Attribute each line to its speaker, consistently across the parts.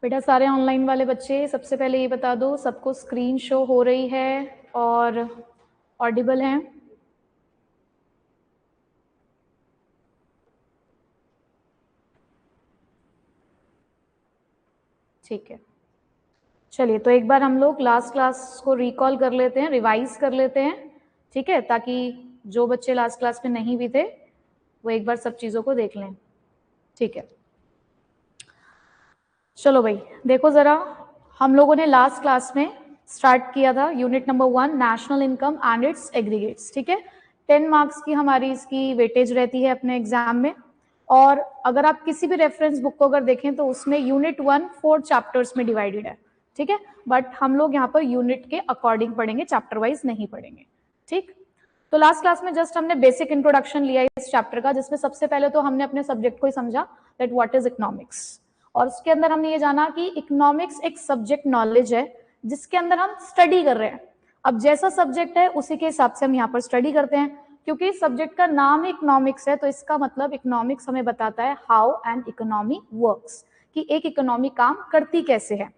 Speaker 1: बेटा सारे ऑनलाइन वाले बच्चे सबसे पहले ये बता दो सबको स्क्रीन शो हो रही है और ऑडिबल है? ठीक है, चलिए तो एक बार हम लोग लास्ट क्लास को रिकॉल कर लेते हैं, रिवाइज कर लेते हैं, ठीक है, ताकि जो बच्चे लास्ट क्लास में नहीं भी थे वो एक बार सब चीजों को देख लें। ठीक है, चलो भाई देखो जरा, हम लोगों ने लास्ट क्लास में स्टार्ट किया था unit number 1 national income and it's aggregates. ठीक है, 10 मार्क्स की हमारी इसकी वेटेज रहती है अपने एग्जाम में। और अगर आप किसी भी रेफरेंस बुक को अगर देखें तो उसमें यूनिट 1 4 चैप्टर्स में डिवाइडेड है। ठीक है, बट हम लोग यहाँ पर यूनिट के अकॉर्डिंग पढ़ेंगे, चैप्टर वाइज नहीं पढ़ेंगे। ठीक, तो लास्ट क्लास में जस्ट हमने बेसिक इंट्रोडक्शन लिया इस चैप्टर का, जिसमें सबसे पहले तो हमने अपने सब्जेक्ट को ही समझा दैट व्हाट इज इकोनॉमिक्स, और उसके अंदर हमने ये जाना कि इकोनॉमिक्स एक सब्जेक्ट नॉलेज है जिसके अंदर हम स्टडी कर रहे हैं। अब जैसा सब्जेक्ट है उसी के हिसाब से हम यहाँ पर स्टडी करते हैं, क्योंकि सब्जेक्ट का नाम ही इकोनॉमिक्स है, तो इसका मतलब इकोनॉमिक्स हमें बताता है हाउ एन इकोनॉमी वर्क्स, कि एक इकोनॉमी काम करती कैसे है।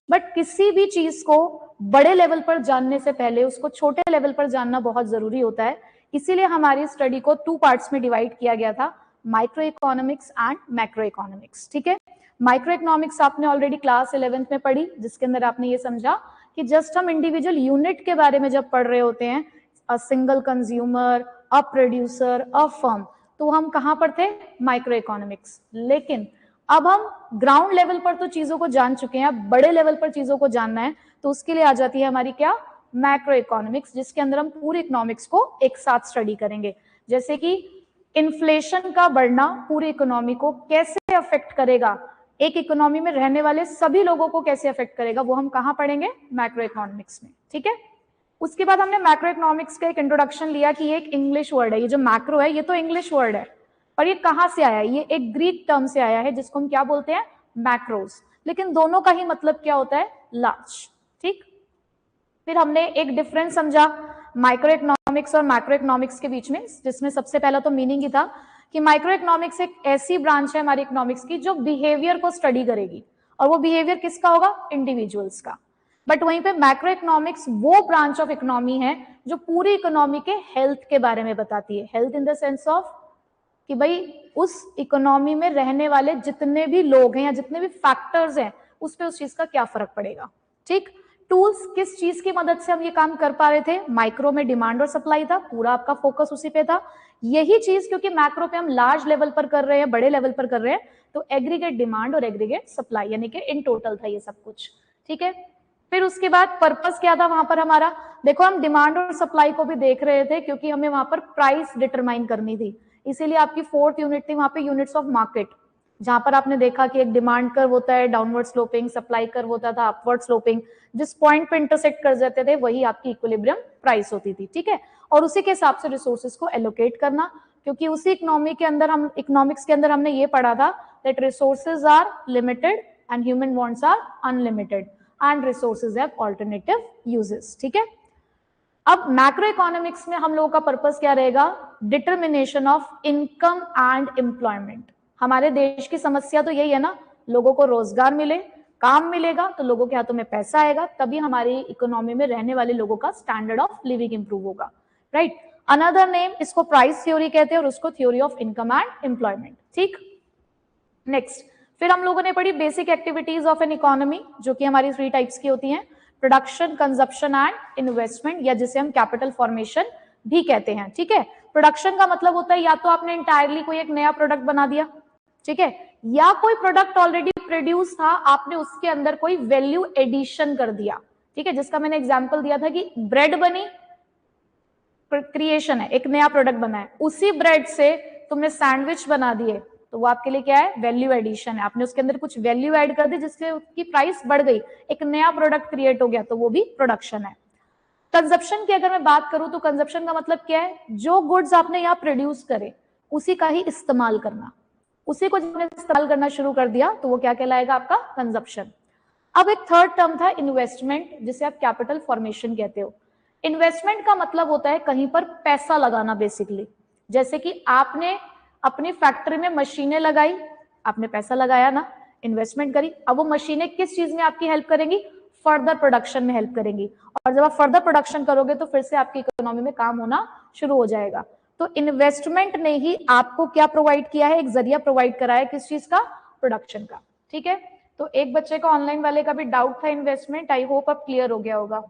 Speaker 1: बट किसी भी चीज को बड़े लेवल पर जानने से पहले उसको छोटे लेवल पर जानना बहुत जरूरी होता है। इसीलिए हमारी स्टडी को 2 पार्ट्स में डिवाइड किया गया था, micro economics and macro economics. ठीक है, माइक्रो इकोनॉमिक्स आपने ऑलरेडी क्लास 11th में पढ़ी, जिसके अंदर आपने ये समझा कि जस्ट हम इंडिविजुअल यूनिट के बारे में जब पढ़ रहे होते हैं, a single consumer, a producer, a firm, तो हम कहां पर थे? Micro economics. लेकिन अब हम ग्राउंड लेवल पर तो चीजों को जान चुके हैं, अब बड़े लेवल पर चीजों को जानना है, तो उसके लिए आ जाती है हमारी क्या? मैक्रो इकोनॉमिक्स, जिसके अंदर हम पूरी इकोनॉमिक्स को एक साथ स्टडी करेंगे। जैसे कि इन्फ्लेशन का बढ़ना पूरी इकोनॉमी को कैसे अफेक्ट करेगा, एक इकोनॉमी में रहने वाले सभी लोगों को कैसे अफेक्ट करेगा, वो हम कहां पढ़ेंगे? मैक्रो इकोनॉमिक्स में। ठीक है, उसके बाद हमने मैक्रो इकोनॉमिक्स का एक इंट्रोडक्शन लिया कि ये एक इंग्लिश वर्ड है, ये जो मैक्रो है ये तो इंग्लिश वर्ड है, और ये कहां से आया है? ये एक ग्रीक टर्म से आया है जिसको हम क्या बोलते हैं? मैक्रोस। लेकिन दोनों का ही मतलब क्या होता है? लार्ज। ठीक, फिर हमने एक डिफरेंस समझा माइक्रो इकोनॉमिक्स और मैक्रो इकोनॉमिक्स के बीच में, जिसमें सबसे पहला तो मीनिंग ही था कि माइक्रो इकोनॉमिक्स एक ऐसी ब्रांच है हमारी इकोनॉमिक्स की जो बिहेवियर को स्टडी करेगी, और वो बिहेवियर किसका होगा? इंडिविजुअल्स का। बट वहीं पे मैक्रो इकोनॉमिक्स वो ब्रांच ऑफ इकोनॉमी है जो पूरी इकोनॉमी के हेल्थ के बारे में बताती है। Health in the sense of कि भाई उस इकोनॉमी में रहने वाले जितने भी लोग हैं या जितने भी फैक्टर्स हैं उस पर उस चीज का क्या फर्क पड़ेगा। ठीक, टूल्स किस चीज की मदद से हम ये काम कर पा रहे थे? माइक्रो में डिमांड और सप्लाई था, पूरा आपका फोकस उसी पे था। यही चीज क्योंकि मैक्रो पे हम लार्ज लेवल पर कर रहे हैं, बड़े लेवल पर कर रहे हैं, तो एग्रीगेट डिमांड और एग्रीगेट सप्लाई यानी कि इन टोटल था ये सब कुछ। ठीक है, फिर उसके बाद पर्पस क्या था वहां पर हमारा? देखो हम डिमांड और सप्लाई को भी देख रहे थे क्योंकि हमें वहां पर प्राइस डिटरमाइन करनी थी, इसीलिए आपकी 4th यूनिट थी वहां पे यूनिट्स ऑफ मार्केट, जहां पर आपने देखा कि एक डिमांड कर्व होता है डाउनवर्ड स्लोपिंग, सप्लाई कर्व होता था अपवर्ड स्लोपिंग, जिस पॉइंट पे इंटरसेक्ट कर जाते थे वही आपकी इक्विलिब्रियम प्राइस होती थी। ठीक है, और उसी के हिसाब से रिसोर्सेज को एलोकेट करना, क्योंकि उसी इकोनॉमी के अंदर हम इकोनॉमिक्स के अंदर हमने ये पढ़ा था that resources are limited and human wants are unlimited and resources have alternative uses. ठीक है, अब मैक्रो इकोनॉमिक्स में हम लोगों का पर्पस क्या रहेगा? Determination of income and employment. हमारे देश की समस्या तो यही है ना, लोगों को रोजगार मिले, काम मिलेगा तो लोगों के हाथों में पैसा आएगा, तभी हमारी इकोनॉमी में रहने वाले लोगों का स्टैंडर्ड ऑफ लिविंग इंप्रूव होगा। राइट, अनदर नेम इसको प्राइस थ्योरी कहते हैं और उसको theory of income and employment. ठीक, नेक्स्ट फिर हम लोगों ने पढ़ी basic activities of an economy, जो कि हमारी 3 टाइप्स की होती हैं, प्रोडक्शन, कंजप्शन एंड इन्वेस्टमेंट, या जिसे हम कैपिटल फॉर्मेशन भी कहते हैं। ठीक है, प्रोडक्शन का मतलब होता है या तो आपने इंटायरली कोई एक नया प्रोडक्ट बना दिया, ठीक है, या कोई प्रोडक्ट ऑलरेडी प्रोड्यूस था, आपने उसके अंदर कोई वैल्यू एडिशन कर दिया। ठीक है, जिसका मैंने एग्जांपल दिया था कि ब्रेड बनी, क्रिएशन है, एक नया प्रोडक्ट बना है, उसी ब्रेड से तुमने सैंडविच बना दिए, तो वो आपके लिए क्या है? वैल्यू एडिशन है, आपने उसके अंदर कुछ वैल्यू ऐड कर दी जिससे उसकी प्राइस बढ़ गई, एक नया प्रोडक्ट क्रिएट हो गया, तो वो भी प्रोडक्शन है। कंजप्शन की अगर मैं बात करूं तो कंजप्शन का मतलब क्या है? जो गुड्स आपने यहाँ प्रोड्यूस करे उसी का ही इस्तेमाल करना, उसी को जब इस्तेमाल करना शुरू कर दिया तो वो क्या कहलाएगा? आपका कंजप्शन। अब एक थर्ड टर्म था इन्वेस्टमेंट, जिसे आप कैपिटल फॉर्मेशन कहते हो। इन्वेस्टमेंट का मतलब होता है कहीं पर पैसा लगाना बेसिकली, जैसे कि आपने अपनी फैक्ट्री में मशीनें लगाई, आपने पैसा लगाया ना, इन्वेस्टमेंट करी। अब वो मशीनें किस चीज में आपकी हेल्प करेंगी? फर्दर प्रोडक्शन में हेल्प करेंगी, और जब आप फर्दर प्रोडक्शन करोगे तो फिर से आपकी इकोनॉमी में काम होना शुरू हो जाएगा। तो इन्वेस्टमेंट ने ही आपको क्या प्रोवाइड किया है? एक जरिया प्रोवाइड करा है, किस चीज का? प्रोडक्शन का। ठीक है, तो एक बच्चे का ऑनलाइन वाले का भी डाउट था इन्वेस्टमेंट, आई होप अब क्लियर हो गया होगा।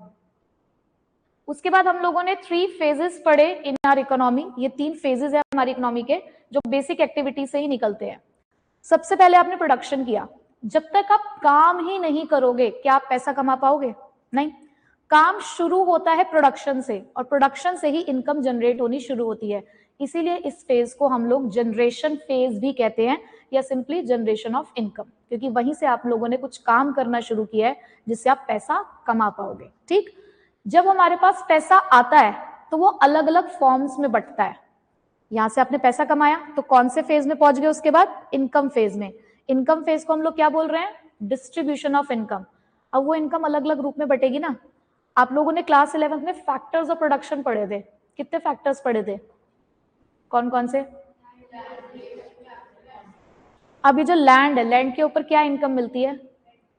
Speaker 1: उसके बाद हम लोगों ने 3 फेजेस पढ़े इन आवर इकोनॉमी। ये 3 फेजेस है हमारी इकोनॉमी के, जो बेसिक एक्टिविटी से ही निकलते हैं। सबसे पहले आपने प्रोडक्शन किया। जब तक आप काम ही नहीं करोगे क्या आप पैसा कमा पाओगे? नहीं। काम शुरू होता है प्रोडक्शन से, और प्रोडक्शन से ही इनकम जनरेट होनी शुरू होती है। इसीलिए इस फेज को हम लोग जनरेशन फेज भी कहते हैं, या सिंपली जनरेशन ऑफ इनकम, क्योंकि वहीं से आप लोगों ने कुछ काम करना शुरू किया है जिससे आप पैसा कमा पाओगे। ठीक, जब हमारे पास पैसा आता है तो वो अलग अलग फॉर्म्स में बंटता है। यहां से आपने पैसा कमाया तो कौन से फेज में पहुंच गए? उसके बाद इनकम फेज में। इनकम फेज को हम लोग क्या बोल रहे हैं? Distribution of income. अब वो इनकम अलग अलग रूप में बटेगी ना। आप लोगों ने क्लास 11th में फैक्टर्स ऑफ प्रोडक्शन पढ़े थे। कितने फैक्टर्स पढ़े थे? कौन कौन से? अभी जो लैंड है, लैंड के ऊपर क्या इनकम मिलती है?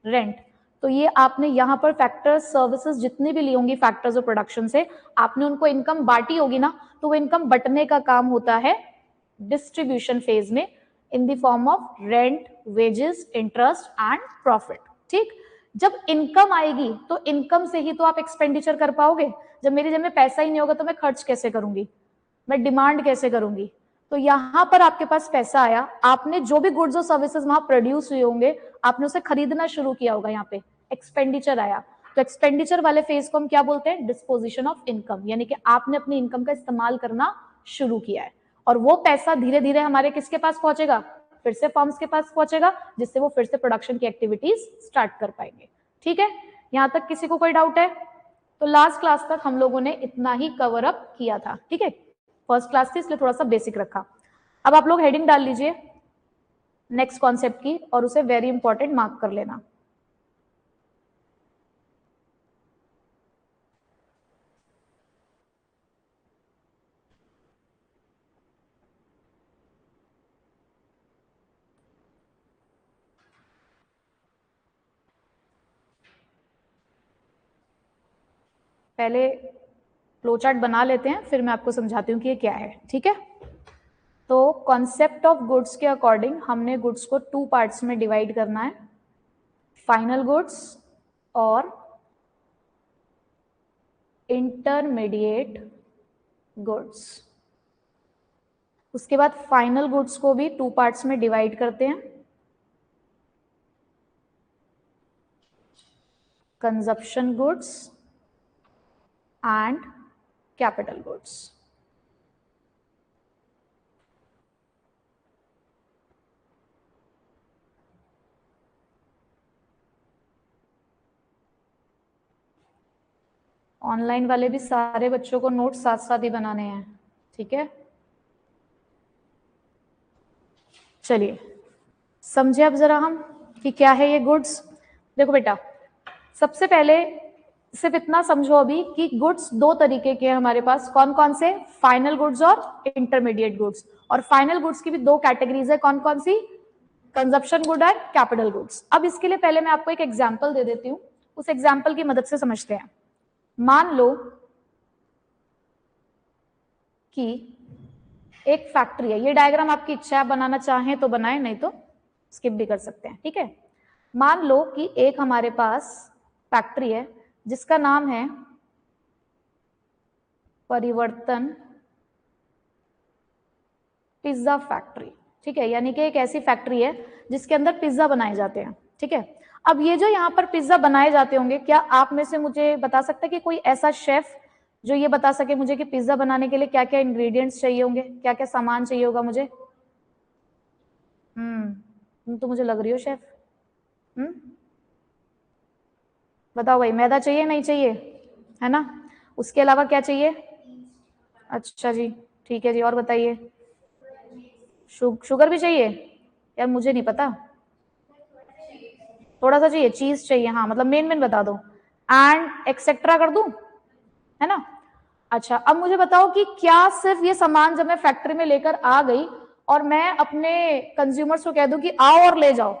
Speaker 1: रेंट। तो ये आपने यहाँ पर फैक्टर्स, सर्विसेज जितनी भी ली होंगी फैक्टर्स ऑफ प्रोडक्शन से, आपने उनको इनकम बांटी होगी ना, तो वो इनकम बंटने का काम होता है डिस्ट्रीब्यूशन फेज में, in the form of rent, wages, interest and profit. ठीक, जब इनकम आएगी तो इनकम से ही तो आप एक्सपेंडिचर कर पाओगे। जब मेरी जेब में पैसा ही नहीं होगा तो मैं खर्च कैसे करूंगी? मैं डिमांड कैसे करूंगी? तो यहां पर आपके पास पैसा आया, आपने जो भी गुड्स और सर्विसेज वहां प्रोड्यूस हुए होंगे आपने उसे खरीदना शुरू किया होगा, यहाँ पे एक्सपेंडिचर आया। तो एक्सपेंडिचर वाले फेज को हम क्या बोलते हैं? डिस्पोजिशन ऑफ इनकम, यानी कि आपने अपनी इनकम का इस्तेमाल करना शुरू किया है, और वो पैसा धीरे धीरे हमारे किसके पास पहुंचेगा? फिर से फर्म्स के पास पहुंचेगा, जिससे वो फिर से प्रोडक्शन की एक्टिविटीज स्टार्ट कर पाएंगे। ठीक है, यहां तक किसी को कोई डाउट है? तो लास्ट क्लास तक हम लोगों ने इतना ही कवर अप किया था। ठीक है, फर्स्ट क्लास थी इसलिए थोड़ा सा बेसिक रखा। अब आप लोग हेडिंग डाल लीजिए नेक्स्ट कॉन्सेप्ट की, और उसे वेरी इंपॉर्टेंट मार्क कर लेना। पहले फ्लो चार्ट बना लेते हैं, फिर मैं आपको समझाती हूँ कि ये क्या है। ठीक है, तो कॉन्सेप्ट ऑफ गुड्स के अकॉर्डिंग हमने गुड्स को 2 पार्ट्स में डिवाइड करना है, फाइनल गुड्स और इंटरमीडिएट गुड्स। उसके बाद फाइनल गुड्स को भी 2 पार्ट्स में डिवाइड करते हैं, consumption goods and capital goods. Online वाले भी सारे बच्चों को नोट साथ साथ ही बनाने हैं। ठीक है, चलिए समझे अब जरा हम कि क्या है ये गुड्स। देखो बेटा, सबसे पहले सिर्फ इतना समझो अभी कि गुड्स 2 तरीके के हैं हमारे पास। कौन कौन से? फाइनल गुड्स और इंटरमीडिएट गुड्स। और फाइनल गुड्स की भी 2 कैटेगरीज है। कौन कौन सी? Consumption good and capital goods. अब इसके लिए पहले मैं आपको एक एग्जाम्पल दे देती हूँ, उस एग्जाम्पल की मदद से समझते हैं। मान लो कि एक फैक्ट्री है। ये डायग्राम आपकी इच्छा है, बनाना चाहें तो बनाएं, नहीं तो स्किप भी कर सकते हैं। ठीक है, मान लो कि एक हमारे पास फैक्ट्री है जिसका नाम है परिवर्तन पिज्जा फैक्ट्री। ठीक है, यानी कि एक ऐसी फैक्ट्री है जिसके अंदर पिज्जा बनाए जाते हैं। ठीक है, अब ये जो यहाँ पर पिज्जा बनाए जाते होंगे, क्या आप में से मुझे बता सकते हैं कि कोई ऐसा शेफ जो ये बता सके मुझे कि पिज्जा बनाने के लिए क्या क्या इंग्रेडिएंट्स चाहिए होंगे, क्या क्या सामान चाहिए होगा मुझे? तुम तो मुझे लग रही हो शेफ। बताओ भाई, मैदा चाहिए नहीं चाहिए? है ना, उसके अलावा क्या चाहिए? अच्छा जी, ठीक है जी, और बताइए। शुगर भी चाहिए? यार मुझे नहीं पता, थोड़ा सा चाहिए, चीज चाहिए, हाँ मतलब मेन मेन बता दो, एंड एक्सेट्रा कर दूं, है ना। अच्छा, अब मुझे बताओ कि क्या सिर्फ ये सामान जब मैं फैक्ट्री में लेकर आ गई और मैं अपने कंज्यूमर्स को कह दूं कि आओ और ले जाओ,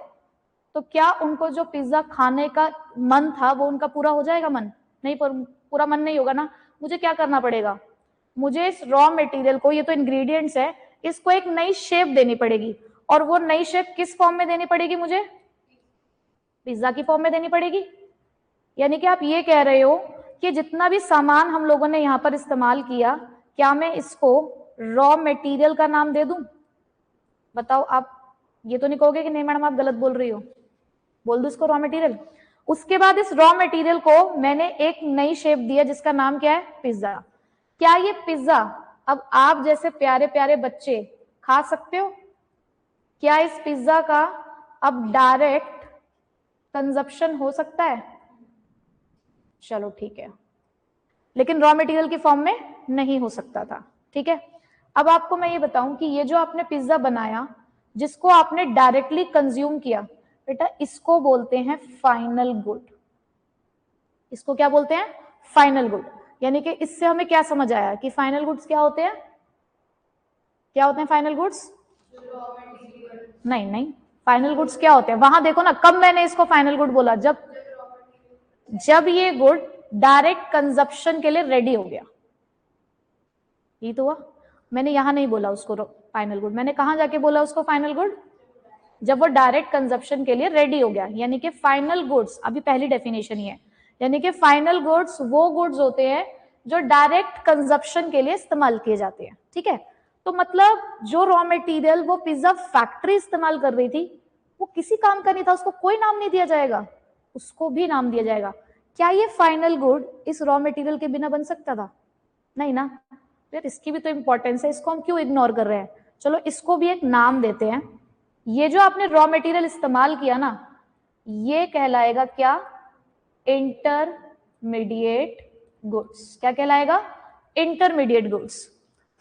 Speaker 1: तो क्या उनको जो पिज्जा खाने का मन था वो उनका पूरा हो जाएगा? मन नहीं, पूरा मन नहीं होगा ना। मुझे क्या करना पड़ेगा? मुझे इस रॉ मटेरियल को, ये तो इंग्रेडिएंट्स है, इसको एक नई शेप देनी पड़ेगी। और वो नई शेप किस फॉर्म में देनी पड़ेगी? मुझे पिज्जा की फॉर्म में देनी पड़ेगी। यानी कि आप ये कह रहे हो कि जितना भी सामान हम लोगों ने यहाँ पर इस्तेमाल किया, क्या मैं इसको रॉ मटेरियल का नाम दे दूं? बताओ आप, ये तो नहीं कहोगे कि नहीं मैडम आप गलत बोल रही हो? बोल दो इसको रॉ मटेरियल। उसके बाद इस रॉ मटेरियल को मैंने एक नई शेप दिया जिसका नाम क्या है? पिज्जा। क्या ये पिज्जा अब आप जैसे प्यारे प्यारे बच्चे खा सकते हो? क्या इस पिज्जा का अब डायरेक्ट कंजप्शन हो सकता है? चलो ठीक है, लेकिन रॉ मटेरियल की फॉर्म में नहीं हो सकता था। ठीक है, अब आपको मैं ये बताऊं कि ये जो आपने पिज्जा बनाया, जिसको आपने डायरेक्टली कंज्यूम किया, बेटा इसको बोलते हैं फाइनल गुड। इसको क्या बोलते हैं? Final good. यानी कि इससे हमें क्या समझ आया कि फाइनल गुड्स क्या होते हैं? क्या होते हैं फाइनल गुड्स? नहीं नहीं, फाइनल गुड्स क्या होते हैं? वहां देखो ना, कब मैंने इसको फाइनल गुड बोला? जब ये गुड डायरेक्ट कंजप्शन के लिए रेडी हो गया। ये तो हुआ। मैंने यहां नहीं बोला उसको फाइनल गुड, मैंने कहां जाके बोला उसको फाइनल गुड? जब वो डायरेक्ट कंजप्शन के लिए रेडी हो गया। यानी कि फाइनल गुड्स, अभी पहली डेफिनेशन ही है, यानी कि फाइनल गुड्स वो गुड्स होते हैं जो डायरेक्ट कंजप्शन के लिए इस्तेमाल किए जाते हैं। ठीक है, तो मतलब जो रॉ मटेरियल वो पिज्जा फैक्ट्री इस्तेमाल कर रही थी, वो किसी काम का नहीं था, उसको कोई नाम नहीं दिया जाएगा, उसको भी नाम दिया जाएगा। क्या ये फाइनल गुड इस रॉ मटेरियल के बिना बन सकता था? नहीं ना। यार इसकी भी तो इंपॉर्टेंस है, इसको हम क्यों इग्नोर कर रहे हैं? चलो इसको भी एक नाम देते हैं। ये जो आपने रॉ मटेरियल इस्तेमाल किया ना, ये कहलाएगा क्या? Intermediate goods. क्या कहलाएगा? Intermediate goods.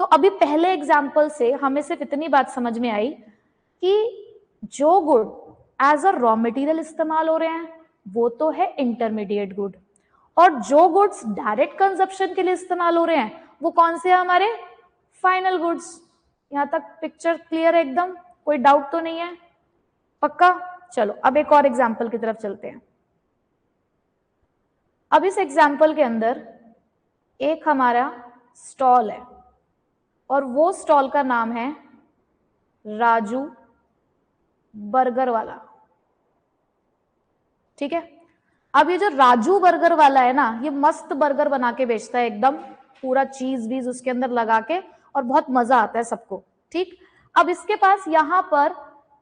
Speaker 1: तो अभी पहले एग्जाम्पल से हमें सिर्फ इतनी बात समझ में आई कि जो good as a raw material इस्तेमाल हो रहे हैं वो तो है इंटरमीडिएट गुड, और जो गुड्स डायरेक्ट कंजप्शन के लिए इस्तेमाल हो रहे हैं वो कौन से हैं? हमारे फाइनल गुड्स। यहां तक पिक्चर क्लियर है एकदम? कोई डाउट तो नहीं है? पक्का? चलो अब एक और एग्जाम्पल की तरफ चलते हैं। अब इस एग्जाम्पल के अंदर एक हमारा स्टॉल है और वो स्टॉल का नाम है राजू बर्गर वाला। ठीक है, अब ये जो राजू बर्गर वाला है ना, ये मस्त बर्गर बना के बेचता है, एकदम पूरा चीज बीज उसके अंदर लगा के, और बहुत मजा आता है सबको। ठीक, अब इसके पास यहाँ पर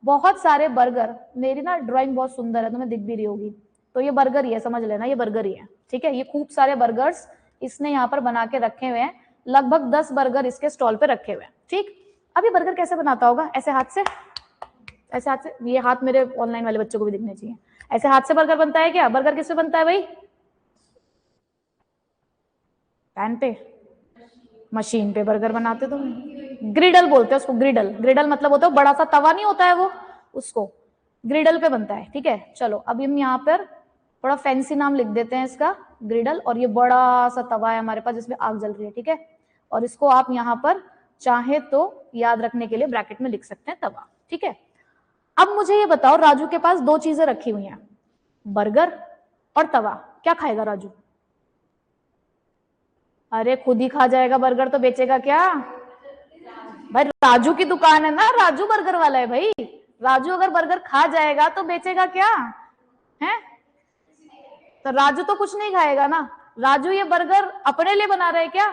Speaker 1: बहुत सारे बर्गर, मेरी ना ड्राइंग बहुत सुंदर है, तुम्हें दिख भी रही होगी, तो ये बर्गर ही है, समझ लेना ये बर्गर ही है। ठीक है, ये खूब सारे बर्गर्स इसने यहाँ पर बना के रखे हुए हैं, लगभग 10 बर्गर इसके स्टॉल पे रखे हुए हैं। ठीक, अब ये बर्गर कैसे बनाता होगा? ऐसे हाथ से, ऐसे हाथ से, ये हाथ मेरे ऑनलाइन वाले बच्चों को भी दिखने चाहिए। ऐसे हाथ से बर्गर बनता है क्या? बर्गर किससे बनता है भाई? पैन पे? मशीन पे बर्गर बनाते तो ग्रिडल बोलते हैं उसको, ग्रिडल। ग्रिडल मतलब होता है बड़ा सा तवा नहीं होता है वो, उसको ग्रिडल पे बनता है। ठीक है, चलो अब हम यहाँ पर थोड़ा फैंसी नाम लिख देते हैं इसका, ग्रिडल। और ये बड़ा सा तवा है हमारे पास जिसमें आग जल रही है। ठीक है, और इसको आप यहाँ पर चाहे तो याद रखने के लिए ब्रैकेट में लिख सकते हैं तवा। ठीक है, अब मुझे ये बताओ, राजू के पास 2 चीजें रखी हुई हैं, बर्गर और तवा। क्या खाएगा राजू? अरे खुद ही खा जाएगा बर्गर, तो बेचेगा क्या भाई? राजू की दुकान है ना, राजू बर्गर वाला है भाई। राजू अगर बर्गर खा जाएगा तो बेचेगा क्या है? तो राजू तो कुछ नहीं खाएगा ना। राजू ये बर्गर अपने लिए बना रहे क्या,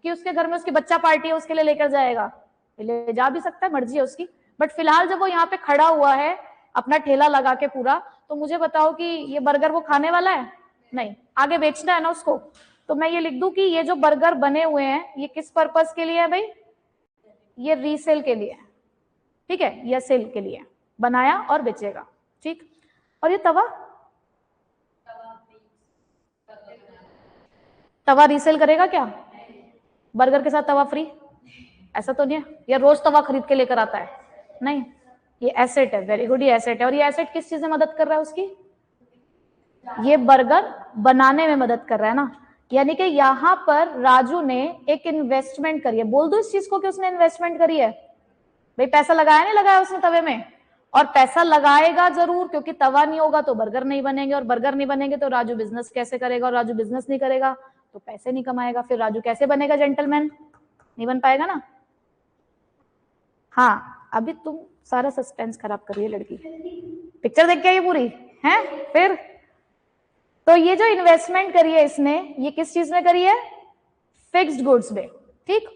Speaker 1: कि उसके घर में उसकी बच्चा पार्टी है उसके लिए लेकर जाएगा? ले जा भी सकता है, मर्जी है उसकी, बट फिलहाल जब वो यहाँ पे खड़ा हुआ है अपना ठेला लगा के पूरा, तो मुझे बताओ कि ये बर्गर वो खाने वाला है? नहीं, आगे बेचना है ना उसको। तो मैं ये लिख दूं कि ये जो बर्गर बने हुए हैं ये किस पर्पस के लिए है भाई? ये रीसेल के लिए है। ठीक है, ये सेल के लिए बनाया और बेचेगा। ठीक, और ये तवा, तवा रीसेल करेगा क्या? बर्गर के साथ तवा फ्री? ऐसा तो नहीं है, या रोज तवा खरीद के लेकर आता है? नहीं, ये एसेट है। वेरी गुड, ये एसेट है। और ये एसेट किस चीज में मदद कर रहा है उसकी? ये बर्गर बनाने में मदद कर रहा है ना। यानी कि यहाँ पर राजू ने एक इन्वेस्टमेंट करी है। बोल दो इस चीज को कि उसने इन्वेस्टमेंट करी है भाई, पैसा लगाया नहीं लगाया उसने तवे में, और पैसा लगाएगा जरूर, क्योंकि तवा नहीं होगा तो बर्गर नहीं बनेंगे, और बर्गर नहीं बनेंगे तो राजू बिजनेस कैसे करेगा, और राजू बिजनेस नहीं करेगा तो पैसे नहीं कमाएगा, फिर राजू कैसे बनेगा जेंटलमैन, नहीं बन पाएगा ना। हाँ, अभी तुम सारा सस्पेंस खराब कर रही है लड़की, पिक्चर देख के ये पूरी है। फिर तो ये जो इन्वेस्टमेंट करी है इसने, ये किस चीज में करी है, फिक्स्ड गुड्स में। ठीक,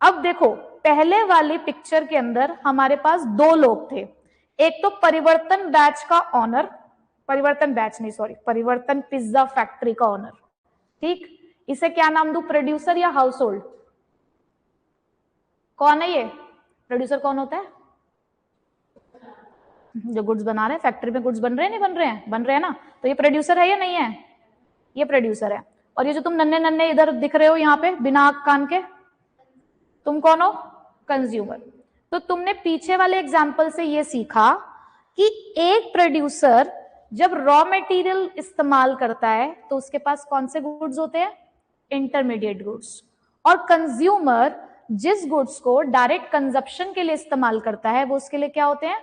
Speaker 1: अब देखो पहले वाली पिक्चर के अंदर हमारे पास दो लोग थे, एक तो परिवर्तन बैच का ऑनर, परिवर्तन बैच नहीं सॉरी, परिवर्तन पिज्जा फैक्ट्री का ऑनर। ठीक, इसे क्या नाम दूं, प्रोड्यूसर या हाउस होल्ड, कौन है ये प्रोड्यूसर, कौन होता है, जो गुड्स बना रहे हैं, फैक्ट्री में गुड्स बन रहे हैं नहीं बन रहे हैं, बन रहे हैं ना, तो ये प्रोड्यूसर है या नहीं है, ये प्रोड्यूसर है। और ये जो तुम नन्हे नन्हे इधर दिख रहे हो यहाँ पे बिना आंख कान के, तुम कौन हो, कंज्यूमर। तो तुमने पीछे वाले एग्जाम्पल से ये सीखा कि एक प्रोड्यूसर जब रॉ मटेरियल इस्तेमाल करता है तो उसके पास कौन से गुड्स होते हैं, इंटरमीडिएट गुड्स, और कंज्यूमर जिस गुड्स को डायरेक्ट कंजप्शन के लिए इस्तेमाल करता है वो उसके लिए क्या होते हैं,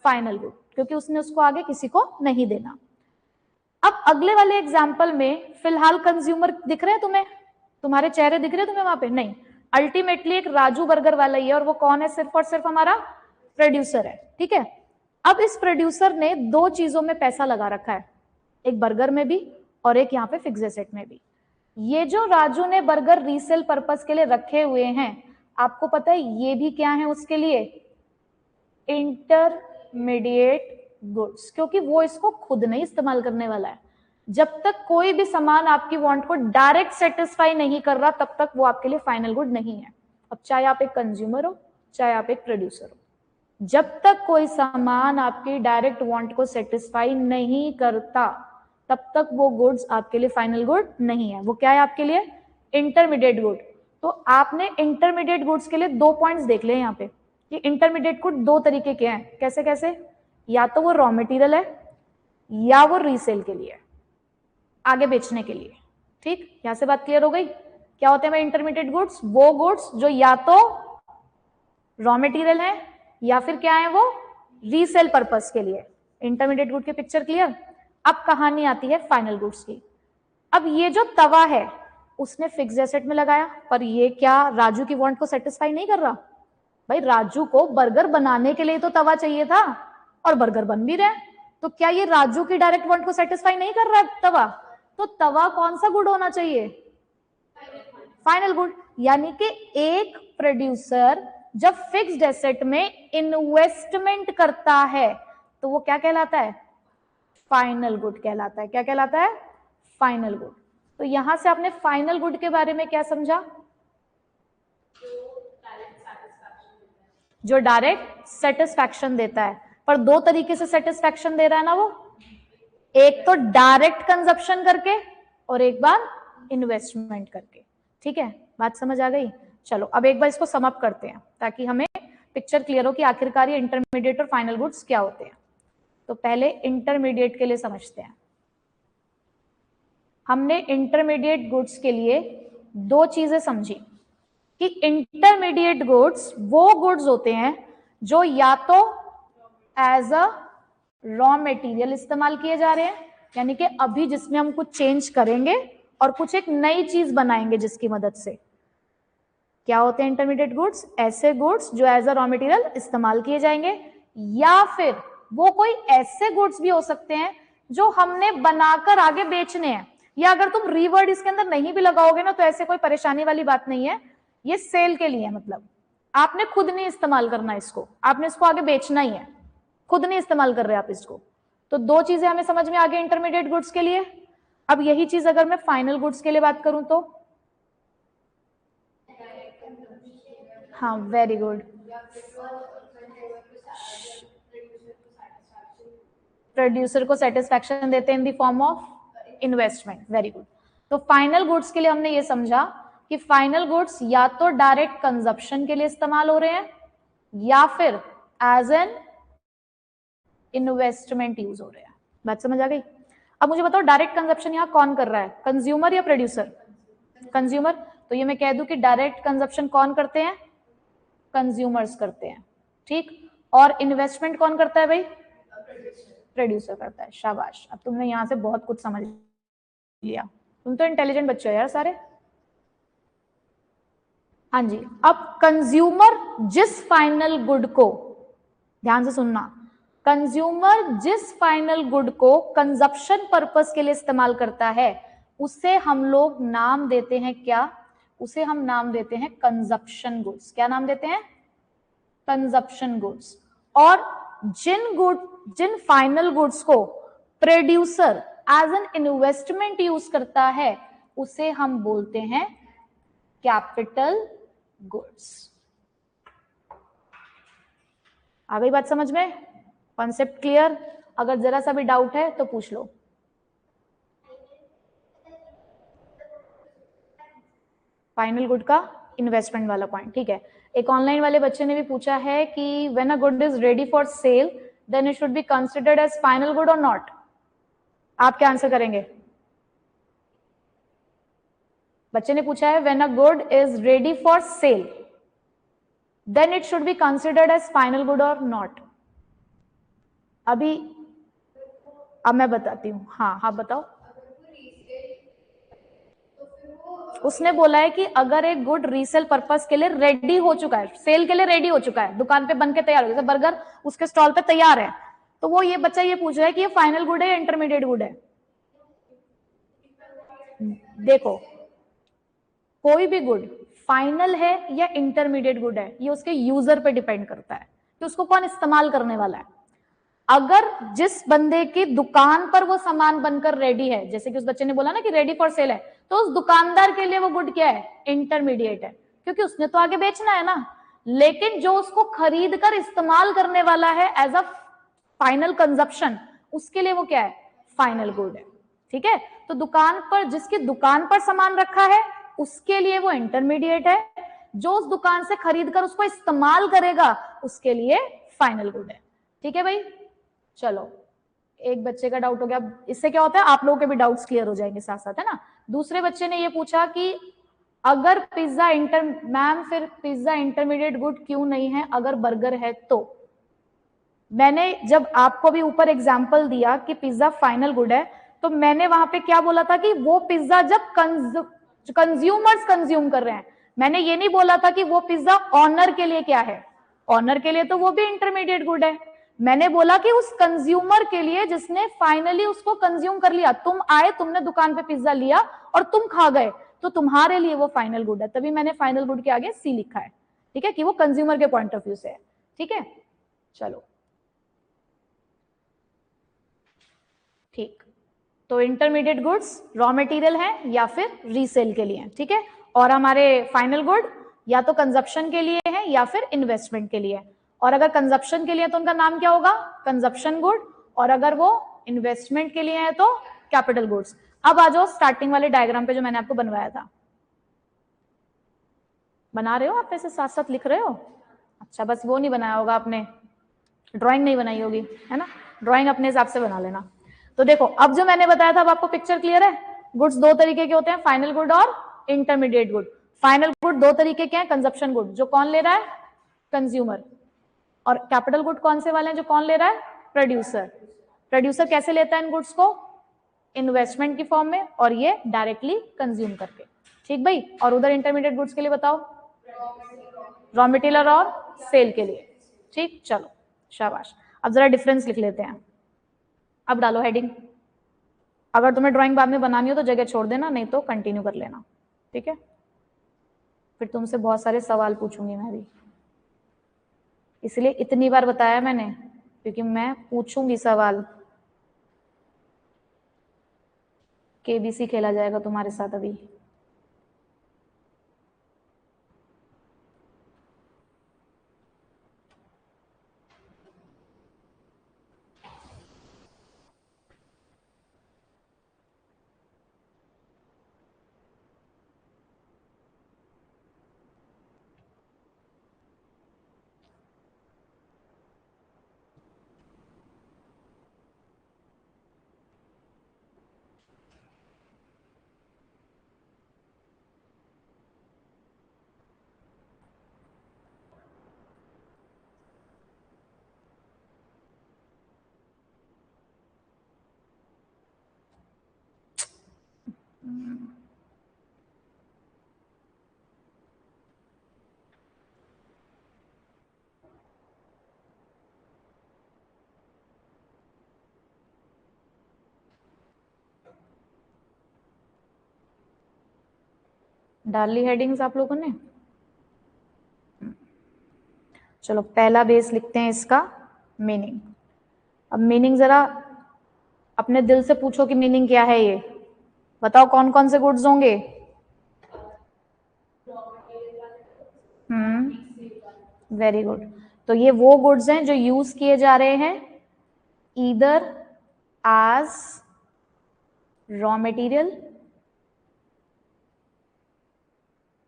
Speaker 1: फाइनल गुड, क्योंकि उसने उसको आगे किसी को नहीं देना। अब अगले वाले एग्जाम्पल में फिलहाल कंज्यूमर दिख रहे हैं तुम्हें, तुम्हारे चेहरे दिख रहे हैं तुम्हें वहां पे, नहीं, अल्टीमेटली एक राजू बर्गर वाला ही है, और वो कौन है, सिर्फ और सिर्फ हमारा प्रोड्यूसर है। ठीक है, अब इस प्रोड्यूसर ने दो चीजों में पैसा लगा रखा है, एक बर्गर में भी और एक यहाँ पे फिक्स्ड एसेट में भी। ये जो राजू ने बर्गर रीसेल पर्पस के लिए रखे हुए हैं, आपको पता है ये भी क्या है उसके लिए, इंटरमीडिएट गुड्स, क्योंकि वो इसको खुद नहीं इस्तेमाल करने वाला है। जब तक कोई भी सामान आपकी वांट को डायरेक्ट सेटिस्फाई नहीं कर रहा तब तक वो आपके लिए फाइनल गुड नहीं है। अब चाहे आप एक कंज्यूमर हो चाहे आप एक प्रोड्यूसर हो, जब तक कोई सामान आपकी डायरेक्ट वांट को सेटिस्फाई नहीं करता तब तक वो गुड्स आपके लिए फाइनल गुड नहीं है। वो क्या है आपके लिए, इंटरमीडिएट गुड। तो आपने इंटरमीडिएट गुड्स के लिए दो पॉइंट्स देख लिए यहाँ पे कि इंटरमीडिएट गुड दो तरीके के हैं, कैसे कैसे, या तो वो रॉ मटेरियल है या वो रीसेल के लिए, आगे बेचने के लिए। ठीक, यहां से बात क्लियर हो गई। क्या होते हैं इंटरमीडिएट गुड्स, वो गुड्स जो या तो रॉ मटेरियल है या फिर क्या है वो रीसेल पर्पस के लिए। इंटरमीडिएट गुड की पिक्चर क्लियर। अब कहानी आती है फाइनल गुड्स की। अब ये जो तवा है उसने फिक्स्ड एसेट में लगाया, पर ये क्या राजू की वांट को सेटिस्फाई नहीं कर रहा। भाई राजू को बर्गर बनाने के लिए तो तवा चाहिए था और बर्गर बन भी रहा है, तो क्या ये राजू की डायरेक्ट वांट को सेटिस्फाई नहीं कर रहा है तवा, तो तवा कौन सा गुड होना चाहिए, फाइनल गुड। यानी कि एक प्रोड्यूसर जब फिक्स्ड एसेट में इन्वेस्टमेंट करता है तो वो क्या कहलाता है, फाइनल गुड कहलाता है। क्या कहलाता है, फाइनल गुड। तो यहां से आपने फाइनल गुड के बारे में क्या समझा, जो डायरेक्ट सेटिस्फैक्शन देता है, पर दो तरीके से सेटिस्फैक्शन दे रहा है ना वो, एक तो डायरेक्ट कंजप्शन करके और एक बार इन्वेस्टमेंट करके। ठीक है, बात समझ आ गई। चलो अब एक बार इसको सम अप करते हैं ताकि हमें पिक्चर क्लियर हो कि आखिरकार ये इंटरमीडिएट और फाइनल गुड्स क्या होते हैं। तो पहले इंटरमीडिएट के लिए समझते हैं। हमने इंटरमीडिएट गुड्स के लिए दो चीजें समझी कि इंटरमीडिएट गुड्स वो गुड्स होते हैं जो या तो एज अ रॉ मटेरियल इस्तेमाल किए जा रहे हैं, यानी कि अभी जिसमें हम कुछ चेंज करेंगे और कुछ एक नई चीज बनाएंगे जिसकी मदद से। क्या होते हैं इंटरमीडिएट गुड्स, ऐसे गुड्स जो एज अ रॉ मटेरियल इस्तेमाल किए जाएंगे, या फिर वो कोई ऐसे गुड्स भी हो सकते हैं जो हमने बनाकर आगे बेचने हैं, या अगर तुम रीवर्ड इसके अंदर नहीं भी लगाओगे ना तो ऐसे कोई परेशानी वाली बात नहीं है, ये सेल के लिए, मतलब आपने खुद नहीं इस्तेमाल करना इसको, आपने इसको आगे बेचना ही है, खुद नहीं इस्तेमाल कर रहे आप इसको। तो दो चीजें हमें समझ में आ गई इंटरमीडिएट गुड्स के लिए। अब यही चीज अगर मैं फाइनल गुड्स के लिए बात करूं तो, हाँ वेरी गुड, प्रोड्यूसर को सेटिस्फैक्शन देते हैं in the form of investment, very good. तो फाइनल गुड्स के लिए हमने ये समझा कि फाइनल गुड्स या तो डायरेक्ट कंजप्शन के लिए इस्तेमाल हो रहे हैं या फिर एज एन इन्वेस्टमेंट यूज हो रहे हैं। बात समझ आ गई। अब मुझे बताओ डायरेक्ट कंजप्शन यहाँ कौन कर रहा है, कंज्यूमर या प्रोड्यूसर, कंज्यूमर। तो ये मैं कह दूं कि डायरेक्ट कंजप्शन कौन करते हैं, कंज्यूमर्स करते हैं। ठीक, और इन्वेस्टमेंट कौन करता है भाई? प्रोड्यूसर करता है। शाबाश, अब तुमने यहां से बहुत कुछ समझ लिया, तुम तो इंटेलिजेंट बच्चे हो यार सारे। हाँ जी, अब कंज्यूमर जिस फाइनल गुड को, ध्यान से सुनना, कंज्यूमर जिस फाइनल गुड को कंजप्शन पर्पस के लिए इस्तेमाल करता है उसे हम लोग नाम देते हैं क्या? उसे हम नाम देते हैं कंजप्शन गुड्स। क्या नाम देते हैं? Consumption goods. और जिन फाइनल गुड्स को producer as an investment use करता है उसे हम बोलते हैं कैपिटल गुड्स। आ गई बात समझ में? Concept clear? अगर जरा सा भी डाउट है तो पूछ लो। फाइनल गुड का इन्वेस्टमेंट वाला पॉइंट, ठीक है। एक ऑनलाइन वाले बच्चे ने भी पूछा है कि when a good is ready for sale then it should be considered as final good और नॉट। आप क्या आंसर करेंगे? बच्चे ने पूछा है when a good is ready for sale then it should be considered as final good और not. अभी अब मैं बताती हूँ। हाँ हाँ बताओ। उसने बोला है कि अगर एक गुड रीसेल पर्पस के लिए रेडी हो चुका है, सेल के लिए रेडी हो चुका है, दुकान पे बन के तैयार हो, जैसे बर्गर उसके स्टॉल पे तैयार है, तो वो ये बच्चा ये पूछ रहा है कि ये फाइनल गुड है या इंटरमीडिएट गुड है। देखो, कोई भी गुड फाइनल है या इंटरमीडिएट गुड है ये उसके यूजर पे डिपेंड करता है कि उसको कौन इस्तेमाल करने वाला है। अगर जिस बंदे की दुकान पर वो सामान बनकर रेडी है, जैसे कि उस बच्चे ने बोला ना कि रेडी फॉर सेल है, तो उस दुकानदार के लिए वो गुड क्या है? इंटरमीडिएट है, क्योंकि उसने तो आगे बेचना है ना। लेकिन जो उसको खरीद कर इस्तेमाल करने वाला है एज अ फाइनल कंजप्शन, उसके लिए वो क्या है? फाइनल गुड है। ठीक है, तो दुकान पर, जिसकी दुकान पर सामान रखा है उसके लिए वो इंटरमीडिएट है, जो उस दुकान से खरीद कर उसको इस्तेमाल करेगा उसके लिए फाइनल गुड है। ठीक है भाई, चलो एक बच्चे का डाउट हो गया। इससे क्या होता है, आप लोगों के भी डाउट्स क्लियर हो जाएंगे साथ साथ, है ना। दूसरे बच्चे ने ये पूछा कि अगर पिज्जा मैम फिर पिज्जा इंटरमीडिएट गुड क्यों नहीं है अगर बर्गर है तो? मैंने जब आपको भी ऊपर एग्जांपल दिया कि पिज्जा फाइनल गुड है, तो मैंने वहां पे क्या बोला था कि वो पिज्जा जब कंज्यूमर्स कंज्यूम कर रहे हैं, मैंने ये नहीं बोला था कि वो पिज्जा ऑनर के लिए क्या है। ऑनर के लिए तो वो भी इंटरमीडिएट गुड है। मैंने बोला कि उस कंज्यूमर के लिए जिसने फाइनली उसको कंज्यूम कर लिया, तुम आए, तुमने दुकान पे पिज्जा लिया और तुम खा गए, तो तुम्हारे लिए वो फाइनल गुड है। तभी मैंने फाइनल गुड के आगे सी लिखा है, ठीक है, कि वो कंज्यूमर के पॉइंट ऑफ व्यू से है। ठीक है, चलो ठीक। तो इंटरमीडिएट गुड्स रॉ मटेरियल है या फिर रीसेल के लिए, ठीक है। और हमारे फाइनल गुड या तो कंजप्शन के लिए है या फिर इन्वेस्टमेंट के लिए। और अगर कंजप्शन के लिए तो उनका नाम क्या होगा? Consumption good. और अगर वो इन्वेस्टमेंट के लिए है तो कैपिटल गुड्स। अब आ जाओ स्टार्टिंग वाले डायग्राम पे जो मैंने आपको बनवाया था। बना रहे हो आप? ऐसे साथ साथ लिख रहे हो? अच्छा, बस वो नहीं बनाया होगा आपने, ड्राइंग नहीं बनाई होगी, है ना। ड्राइंग अपने हिसाब से बना लेना। तो देखो, अब जो मैंने बताया था अब आपको पिक्चर क्लियर है। गुड्स दो तरीके के होते हैं, फाइनल गुड और इंटरमीडिएट गुड। फाइनल गुड दो तरीके के हैं, कंजप्शन गुड जो कौन ले रहा है? कंज्यूमर। और कैपिटल गुड कौन से वाले हैं जो कौन ले रहा है? प्रोड्यूसर। प्रोड्यूसर कैसे लेता है इन गुड्स को? इन्वेस्टमेंट की फॉर्म में, और ये डायरेक्टली कंज्यूम करके। ठीक भाई, और उधर इंटरमीडिएट गुड्स के लिए बताओ? रॉ मटेरियल और सेल के लिए। ठीक, चलो शाबाश। अब जरा डिफरेंस लिख लेते हैं। अब डालो हेडिंग। अगर तुम्हें ड्राइंग बाद में बनानी हो तो जगह छोड़ देना, नहीं तो कंटिन्यू कर लेना, ठीक है। फिर तुमसे बहुत सारे सवाल पूछूंगी मैं भी, इसलिए इतनी बार बताया मैंने, क्योंकि मैं पूछूंगी सवाल। केबीसी खेला जाएगा तुम्हारे साथ अभी। डाल ली हेडिंग्स आप लोगों ने? चलो पहला बेस लिखते हैं इसका मीनिंग। अब मीनिंग जरा अपने दिल से पूछो कि मीनिंग क्या है, ये बताओ कौन कौन से गुड्स होंगे? Very good. तो ये वो गुड्स हैं जो यूज किए जा रहे हैं ईदर एज रॉ मटेरियल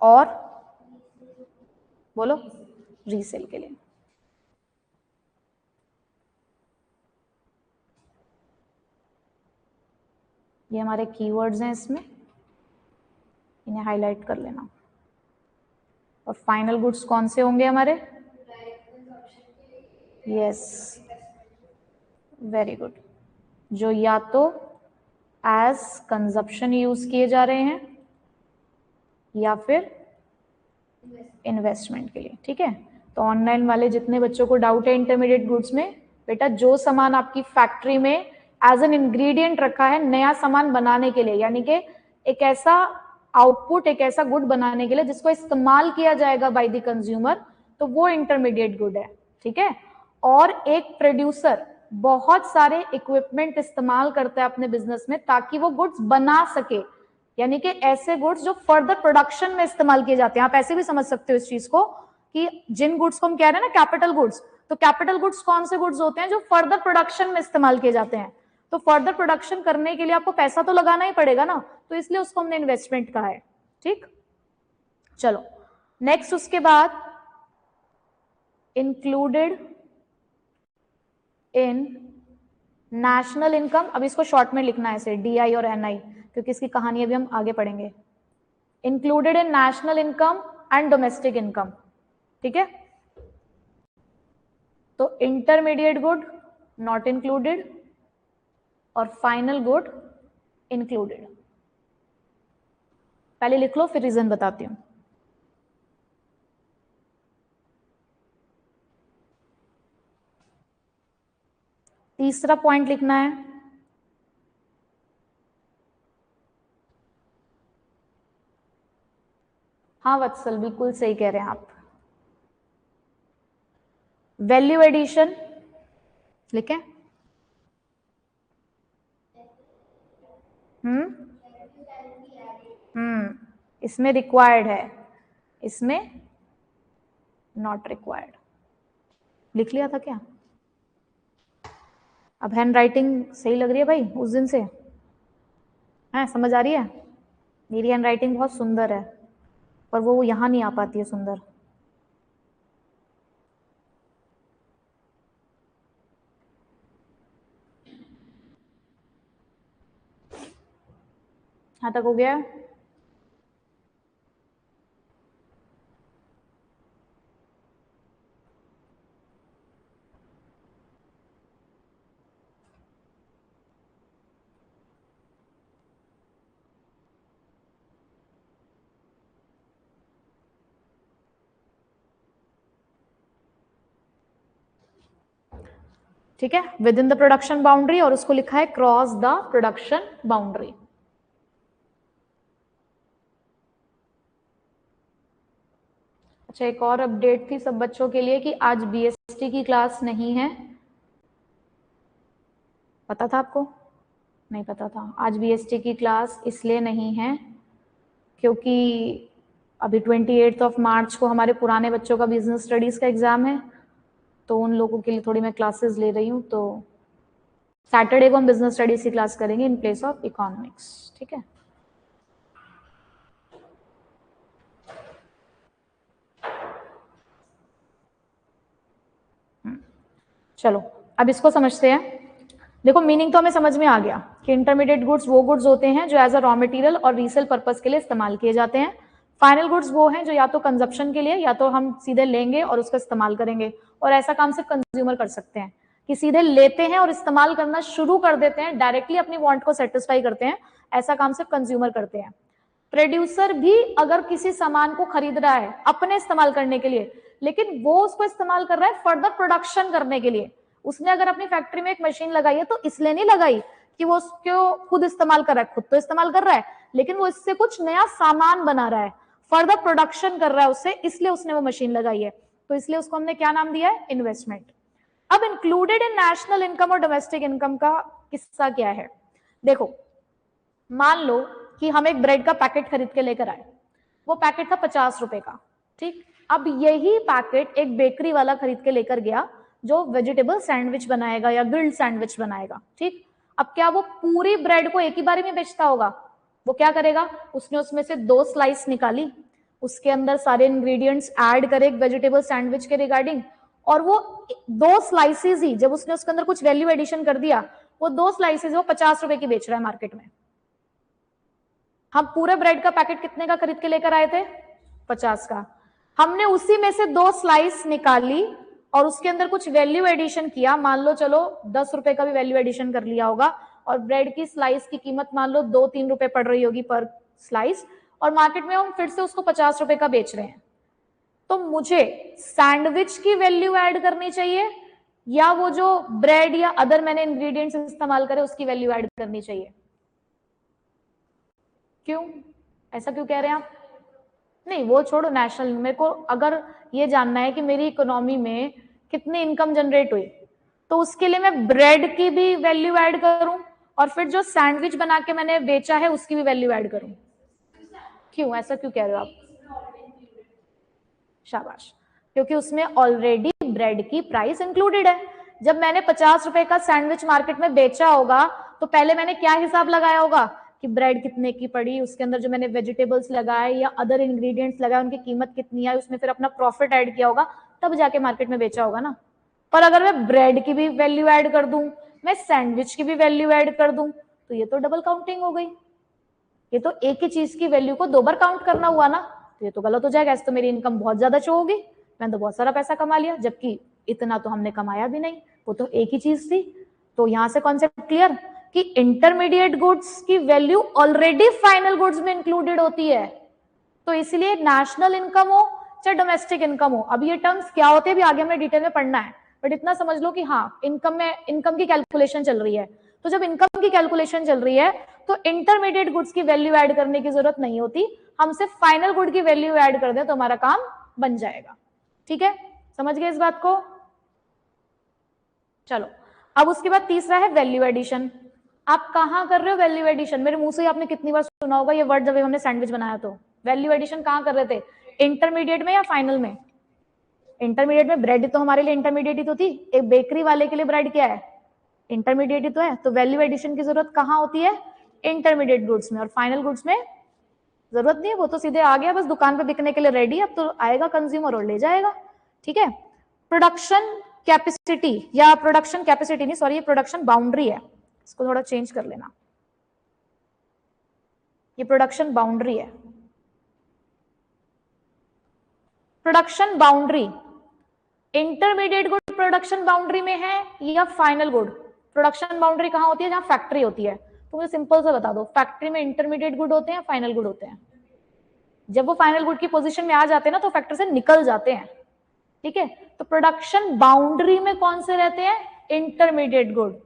Speaker 1: और बोलो रीसेल के लिए। ये हमारे कीवर्ड्स हैं, इसमें इन्हें हाईलाइट कर लेना। और फाइनल गुड्स कौन से होंगे हमारे? Yes, very good. जो या तो एज कंजप्शन यूज किए जा रहे हैं या फिर इन्वेस्टमेंट के लिए। ठीक है, तो ऑनलाइन वाले जितने बच्चों को डाउट है इंटरमीडिएट गुड्स में, बेटा जो सामान आपकी फैक्ट्री में एज एन इंग्रेडिएंट रखा है नया सामान बनाने के लिए, यानी कि एक ऐसा आउटपुट, एक ऐसा गुड बनाने के लिए जिसको इस्तेमाल किया जाएगा बाय द कंज्यूमर, तो वो इंटरमीडिएट गुड है। ठीक है, और एक प्रोड्यूसर बहुत सारे इक्विपमेंट इस्तेमाल करता है अपने बिजनेस में ताकि वो गुड्स बना सके, यानी कि ऐसे गुड्स जो फर्दर प्रोडक्शन में इस्तेमाल किए जाते हैं। आप ऐसे भी समझ सकते हो इस चीज को कि जिन गुड्स को हम कह रहे हैं ना कैपिटल गुड्स, तो कैपिटल गुड्स कौन से गुड्स होते हैं जो फर्दर प्रोडक्शन में इस्तेमाल किए जाते हैं। तो फर्दर प्रोडक्शन करने के लिए आपको पैसा तो लगाना ही पड़ेगा ना, तो इसलिए उसको हमने इन्वेस्टमेंट कहा है। ठीक, चलो नेक्स्ट उसके बाद इंक्लूडेड इन नेशनल इनकम। अब इसको शॉर्ट में लिखना है ऐसे DI और NI, क्योंकि इसकी कहानी अभी हम आगे पढ़ेंगे। Included in national income and domestic income. ठीक है, तो इंटरमीडिएट गुड नॉट इंक्लूडेड और फाइनल गुड इंक्लूडेड। पहले लिख लो फिर रीजन बताती हूं। तीसरा पॉइंट लिखना है हाँ वत्सल, बिल्कुल सही कह रहे हैं आप। वैल्यू एडिशन लिखें? इसमें रिक्वायर्ड है, इसमें नॉट रिक्वायर्ड। लिख लिया था क्या? अब हैंड राइटिंग सही लग रही है भाई उस दिन से? है, समझ आ रही है? मेरी हैंड राइटिंग बहुत सुंदर है, पर वो यहां नहीं आ पाती है सुंदर। यहां तक हो गया? ठीक है, with in the production boundary, और उसको लिखा है क्रॉस द प्रोडक्शन बाउंड्री। अच्छा, एक और अपडेट थी सब बच्चों के लिए कि आज BST की क्लास नहीं है। पता था आपको? नहीं पता था। आज BST की क्लास इसलिए नहीं है क्योंकि अभी 28 मार्च को हमारे पुराने बच्चों का बिजनेस स्टडीज का एग्जाम है, तो उन लोगों के लिए थोड़ी मैं क्लासेस ले रही हूँ। तो सैटरडे को हम बिजनेस स्टडीज की क्लास करेंगे इन प्लेस ऑफ इकोनॉमिक्स। ठीक है, चलो अब इसको समझते हैं। देखो मीनिंग तो हमें समझ में आ गया कि इंटरमीडिएट गुड्स वो गुड्स होते हैं जो एज अ रॉ मटेरियल और रीसेल पर्पस के लिए इस्तेमाल किए जाते हैं। फाइनल गुड्स वो हैं जो या तो कंजप्शन के लिए, या तो हम सीधे लेंगे और उसका इस्तेमाल करेंगे, और ऐसा काम सिर्फ कंज्यूमर कर सकते हैं। कि सीधे लेते हैं और इस्तेमाल करना शुरू कर देते हैं, डायरेक्टली अपनी वांट को सेटिस्फाई करते हैं, ऐसा काम सिर्फ कंज्यूमर करते हैं। प्रोड्यूसर भी अगर किसी सामान को खरीद रहा है अपने इस्तेमाल करने के लिए, लेकिन वो उसको इस्तेमाल कर रहा है फर्दर प्रोडक्शन करने के लिए, उसने अगर अपनी फैक्ट्री में एक मशीन लगाई है तो इसलिए नहीं लगाई कि वो उसको खुद इस्तेमाल कर रहा है, खुद तो इस्तेमाल कर रहा है, लेकिन वो इससे कुछ नया सामान बना रहा है, फर्दर प्रोडक्शन कर रहा है उससे, इसलिए उसने वो मशीन लगाई है। तो इसलिए उसको हमने क्या नाम दिया है? इन्वेस्टमेंट। अब इंक्लूडेड इन नेशनल इनकम और डोमेस्टिक इनकम का किस्सा क्या है? देखो, मान लो कि हम एक ब्रेड का पैकेट खरीद के लेकर आए, वो पैकेट था 50 रुपए का, ठीक। अब यही पैकेट एक बेकरी वाला खरीद के लेकर गया जो वेजिटेबल सैंडविच बनाएगा या ग्रिल्ड सैंडविच बनाएगा, ठीक। अब क्या वो पूरी ब्रेड को एक ही बारे में बेचता होगा? वो क्या करेगा, उसने उसमें से 2 स्लाइस निकाली, उसके अंदर सारे इंग्रेडिएंट्स ऐड करे वेजिटेबल सैंडविच के रिगार्डिंग, और वो 2 स्लाइसेस ही, जब उसने उसके अंदर कुछ वैल्यू एडिशन कर दिया, वो 2 स्लाइसेस वो 50 रुपए की बेच रहा है मार्केट में। हम पूरे ब्रेड का पैकेट कितने का खरीद के लेकर आए थे? 50 का। हमने उसी में से 2 स्लाइस निकाली और उसके अंदर कुछ वैल्यू एडिशन किया, मान लो चलो 10 रुपए का भी वैल्यू एडिशन कर लिया होगा, और ब्रेड की स्लाइस की कीमत मान लो 2-3 रुपए पड़ रही होगी पर स्लाइस, और मार्केट में हम फिर से उसको 50 रुपए का बेच रहे हैं। तो मुझे सैंडविच की वैल्यू ऐड करनी चाहिए या वो जो ब्रेड या अदर मैंने इंग्रेडिएंट्स इस्तेमाल करे उसकी वैल्यू ऐड करनी चाहिए? क्यों, ऐसा क्यों कह रहे हैं आप? नहीं, वो छोड़ो, नेशनल, मेरे को अगर ये जानना है कि मेरी इकोनॉमी में कितनी इनकम जनरेट हुई, तो उसके लिए मैं ब्रेड की भी वैल्यू ऐड करूं और फिर जो सैंडविच बना के मैंने बेचा है उसकी भी वैल्यू ऐड करूं। क्यों, ऐसा क्यों कह रहे हो आप? शाबाश, क्योंकि उसमें ऑलरेडी ब्रेड की प्राइस इंक्लूडेड है। जब मैंने 50 रुपए का सैंडविच मार्केट में बेचा होगा तो पहले मैंने क्या हिसाब लगाया होगा कि ब्रेड कितने की पड़ी, उसके अंदर जो मैंने वेजिटेबल्स लगाए या अदर इंग्रेडिएंट्स लगाए उनकी कीमत कितनी है, उसमें फिर अपना प्रॉफिट ऐड किया होगा, तब जाके मार्केट में बेचा होगा ना। पर अगर मैं ब्रेड की भी वैल्यू ऐड कर दूं, मैं सैंडविच की भी वैल्यू ऐड कर दूं, तो ये तो डबल काउंटिंग हो गई, ये तो एक ही चीज की वैल्यू को 2 बार काउंट करना हुआ ना, तो ये तो गलत हो जाएगा। ऐसे तो मेरी इनकम बहुत ज्यादा शो होगी, मैंने तो बहुत सारा पैसा कमा लिया, जबकि इतना तो हमने कमाया भी नहीं, वो तो एक ही चीज थी। तो यहां से कॉन्सेप्ट क्लियर कि इंटरमीडिएट गुड्स की वैल्यू ऑलरेडी फाइनल गुड्स में इंक्लूडेड होती है। तो इसलिए नेशनल इनकम हो चाहे डोमेस्टिक इनकम हो, अब ये टर्म्स क्या होते हैं अभी आगे हमें डिटेल में पढ़ना है, बट इतना समझ लो कि हाँ, इनकम की कैलकुलेशन चल रही है। तो जब इनकम की कैलकुलेशन चल रही है तो इंटरमीडिएट गुड्स की वैल्यू ऐड करने की जरूरत नहीं होती, हम सिर्फ फाइनल गुड की वैल्यू ऐड कर दें तो हमारा काम बन जाएगा। ठीक है, समझ गए इस बात को? चलो, अब उसके बाद तीसरा है वैल्यू एडिशन। आप कहां कर रहे हो वैल्यू एडिशन? मेरे मुंह से आपने कितनी बार सुना होगा ये वर्ड जब हमने सैंडविच बनाया, तो वैल्यू एडिशन कहां कर रहे थे? इंटरमीडिएट में या फाइनल में? इंटरमीडिएट में ब्रेड तो हमारे लिए इंटरमीडिएट ही तो थी, एक बेकरी वाले के लिए ब्रेड क्या है? इंटरमीडिएट ही तो है। तो वैल्यू एडिशन की जरूरत कहां होती है? इंटरमीडिएट गुड्स में। और फाइनल गुड्स में जरूरत नहीं है, वो तो सीधे आ गया, बस दुकान पे बिकने के लिए रेडी, अब तो आएगा कंज्यूमर और ले जाएगा। ठीक है, प्रोडक्शन कैपेसिटी, या प्रोडक्शन कैपेसिटी नहीं, सॉरी, ये प्रोडक्शन बाउंड्री है, इसको थोड़ा चेंज कर लेना, ये प्रोडक्शन बाउंड्री है। Production boundary, intermediate good production boundary में है या फाइनल गुड? प्रोडक्शन बाउंड्री कहां होती है? जहां फैक्ट्री होती है। तो मुझे सिंपल से बता दो, फैक्ट्री में इंटरमीडिएट गुड होते हैं, फाइनल गुड होते हैं? जब वो फाइनल गुड की पोजीशन में आ जाते हैं ना तो फैक्ट्री से निकल जाते हैं। ठीक है, तो प्रोडक्शन बाउंड्री में कौन से रहते हैं? Intermediate good.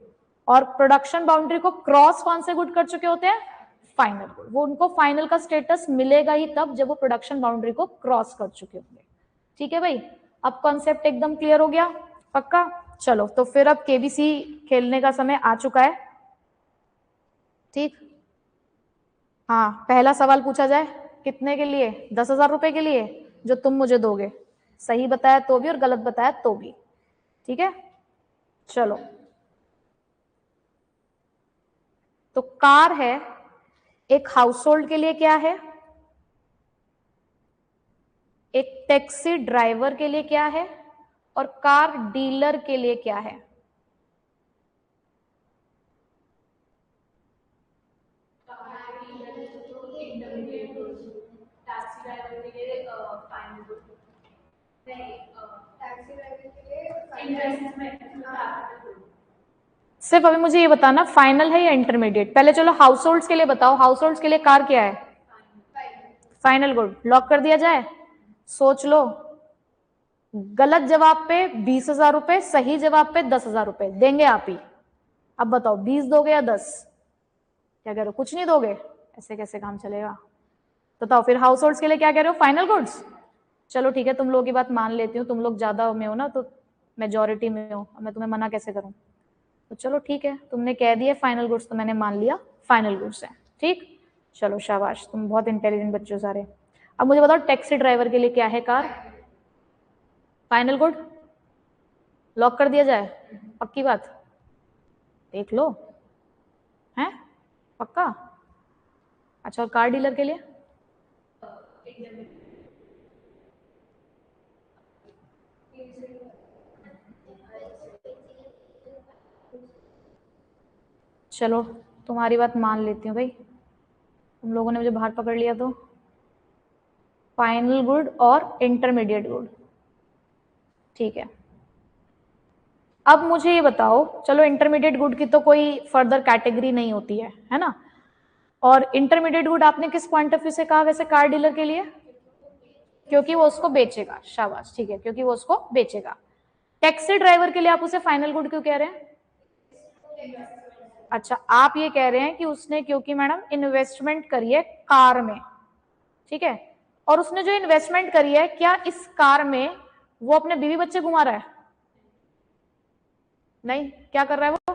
Speaker 1: और प्रोडक्शन बाउंड्री को क्रॉस कौन से गुड कर चुके होते हैं? Final good. वो उनको फाइनल का स्टेटस मिलेगा ही तब जब वो प्रोडक्शन बाउंड्री को क्रॉस कर चुके होंगे। ठीक है भाई, अब कॉन्सेप्ट एकदम क्लियर हो गया? पक्का? चलो, तो फिर अब केबीसी खेलने का समय आ चुका है। ठीक, हाँ, पहला सवाल पूछा जाए, कितने के लिए? 10,000 रुपए के लिए, जो तुम मुझे दोगे, सही बताया तो भी और गलत बताया तो भी। ठीक है, चलो, तो कार है, एक हाउस होल्ड के लिए क्या है? एक टैक्सी ड्राइवर के लिए क्या है? और कार डीलर के लिए क्या है? सिर्फ अभी मुझे ये बताना फाइनल है या इंटरमीडिएट। पहले चलो हाउस होल्ड्स के लिए बताओ, हाउस होल्ड्स के लिए कार क्या है? Final good. लॉक कर दिया जाए? सोच लो। गलत जवाब पे 20,000 रुपए, सही जवाब पे 10,000 रुपए देंगे आप ही। अब बताओ 20 दोगे या 10? क्या कह रहे हो, कुछ नहीं दोगे? ऐसे कैसे काम चलेगा? बताओ फिर हाउस होल्ड्स के लिए क्या कह रहे हो? Final goods. चलो ठीक है, तुम लोगों की बात मान लेती हूँ, तुम लोग ज्यादा में हो ना, तो मेजोरिटी में हो, मैं तुम्हें मना कैसे करूं? तो चलो ठीक है, तुमने कह दिया फाइनल गुड्स तो मैंने मान लिया फाइनल गुड्स है। ठीक, चलो शाबाश, तुम बहुत इंटेलिजेंट बच्चे हो सारे। अब मुझे बताओ टैक्सी ड्राइवर के लिए क्या है कार? Final good. लॉक कर दिया जाए? पक्की बात? देख लो, हैं? पक्का? अच्छा, और कार डीलर के लिए? चलो तुम्हारी बात मान लेती हूँ भाई, तुम लोगों ने मुझे बाहर पकड़ लिया तो फाइनल गुड और इंटरमीडिएट गुड। ठीक है, अब मुझे ये बताओ, चलो इंटरमीडिएट गुड की तो कोई फर्दर कैटेगरी नहीं होती है ना? और इंटरमीडिएट गुड आपने किस पॉइंट ऑफ व्यू से कहा वैसे कार डीलर के लिए? क्योंकि वो उसको बेचेगा, शाबाश, ठीक है, क्योंकि वो उसको बेचेगा। टैक्सी ड्राइवर के लिए आप उसे फाइनल गुड क्यों कह रहे हैं? अच्छा, आप ये कह रहे हैं कि उसने, क्योंकि मैडम इन्वेस्टमेंट करी है कार में, ठीक है, और उसने जो इन्वेस्टमेंट करी है, क्या इस कार में वो अपने बीवी बच्चे घुमा रहा है? नहीं, क्या कर रहा है वो?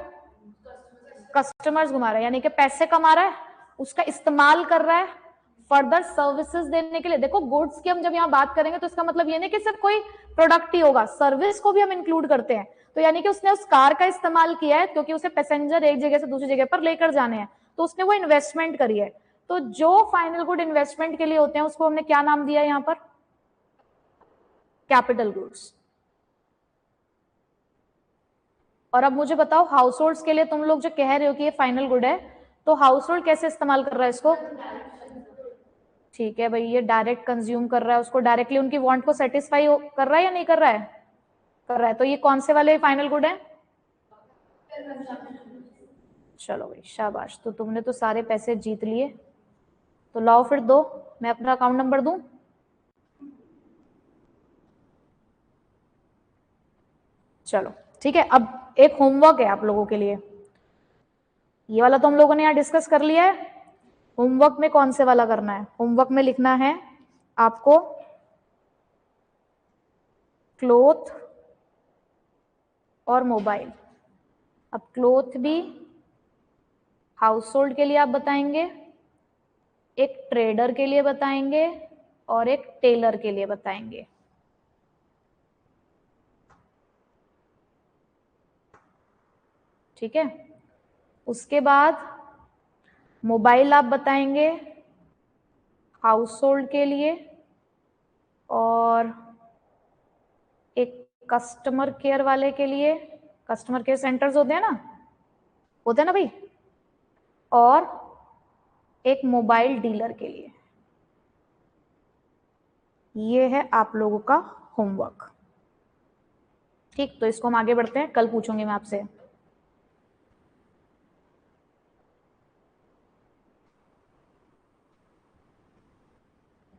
Speaker 1: कस्टमर्स घुमा रहा है, यानी कि पैसे कमा रहा है, उसका इस्तेमाल कर रहा है फर्दर सर्विसेज देने के लिए। देखो गुड्स की हम जब यहाँ बात करेंगे तो इसका मतलब ये नहीं कि सिर्फ कोई प्रोडक्ट ही होगा, सर्विस को भी हम इंक्लूड करते हैं। तो यानी कि उसने उस कार का इस्तेमाल किया है क्योंकि उसे पैसेंजर एक जगह से दूसरी जगह पर लेकर जाने हैं, तो उसने वो इन्वेस्टमेंट करी है। तो जो फाइनल गुड इन्वेस्टमेंट के लिए होते हैं उसको हमने क्या नाम दिया यहाँ पर? Capital goods. और अब मुझे बताओ हाउस होल्ड्स के लिए तुम लोग जो कह रहे हो कि ये फाइनल गुड है, तो हाउस होल्ड कैसे इस्तेमाल कर रहा है इसको? ठीक है भाई, ये डायरेक्ट कंज्यूम कर रहा है, उसको डायरेक्टली उनकी वांट को सेटिस्फाई कर रहा है या नहीं कर रहा है? कर रहा है। तो ये कौन से वाले फाइनल गुड है? चलो भाई शाबाश, तो तुमने तो सारे पैसे जीत लिए। तो लाओ फिर दो, मैं अपना अकाउंट नंबर दूं? चलो ठीक है, अब एक होमवर्क है आप लोगों के लिए। ये वाला तो हम लोगों ने यहाँ डिस्कस कर लिया है। होमवर्क में कौन से वाला करना है? होमवर्क में लिखना है आपको क्लोथ और मोबाइल। अब क्लोथ भी हाउस होल्ड के लिए आप बताएंगे, एक ट्रेडर के लिए बताएंगे, और एक टेलर के लिए बताएंगे। ठीक है, उसके बाद मोबाइल आप बताएंगे हाउस होल्ड के लिए, और एक कस्टमर केयर वाले के लिए, कस्टमर केयर सेंटर्स होते हैं ना, होते हैं ना भाई, और एक मोबाइल डीलर के लिए। ये है आप लोगों का होमवर्क। ठीक, तो इसको हम आगे बढ़ते हैं, कल पूछूंगी मैं आपसे।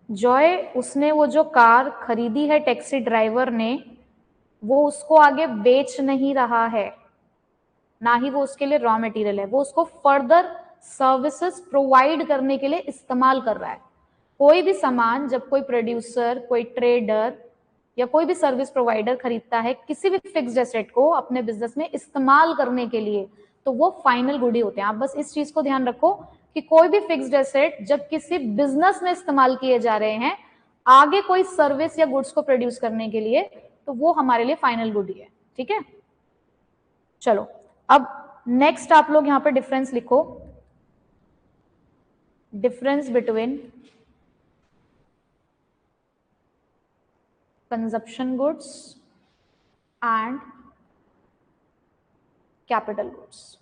Speaker 1: जॉय, उसने वो जो कार खरीदी है टैक्सी ड्राइवर ने, वो उसको आगे बेच नहीं रहा है, ना ही वो उसके लिए रॉ मटेरियल है, वो उसको फर्दर सर्विसेज प्रोवाइड करने के लिए इस्तेमाल कर रहा है। कोई भी सामान जब कोई प्रोड्यूसर, कोई ट्रेडर या कोई भी सर्विस प्रोवाइडर खरीदता है किसी भी फिक्स्ड एसेट को अपने बिजनेस में इस्तेमाल करने के लिए, तो वो फाइनल गुड ही होते हैं। आप बस इस चीज को ध्यान रखो कि कोई भी फिक्स्ड एसेट जब किसी बिजनेस में इस्तेमाल किए जा रहे हैं आगे कोई सर्विस या गुड्स को प्रोड्यूस करने के लिए, तो वो हमारे लिए फाइनल गुड ही है। ठीक है, चलो अब नेक्स्ट आप लोग यहां पर डिफरेंस लिखो, difference between consumption goods and capital goods.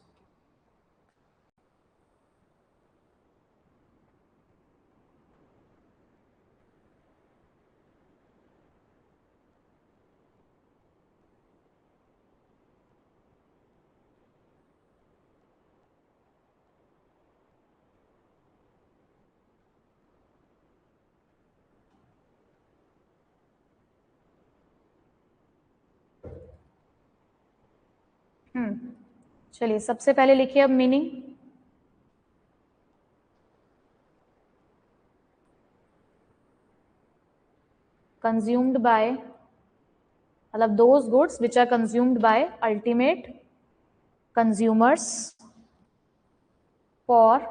Speaker 1: चलिए सबसे पहले लिखिए अब मीनिंग। कंज्यूम्ड बाय मतलब those goods which are consumed by ultimate consumers for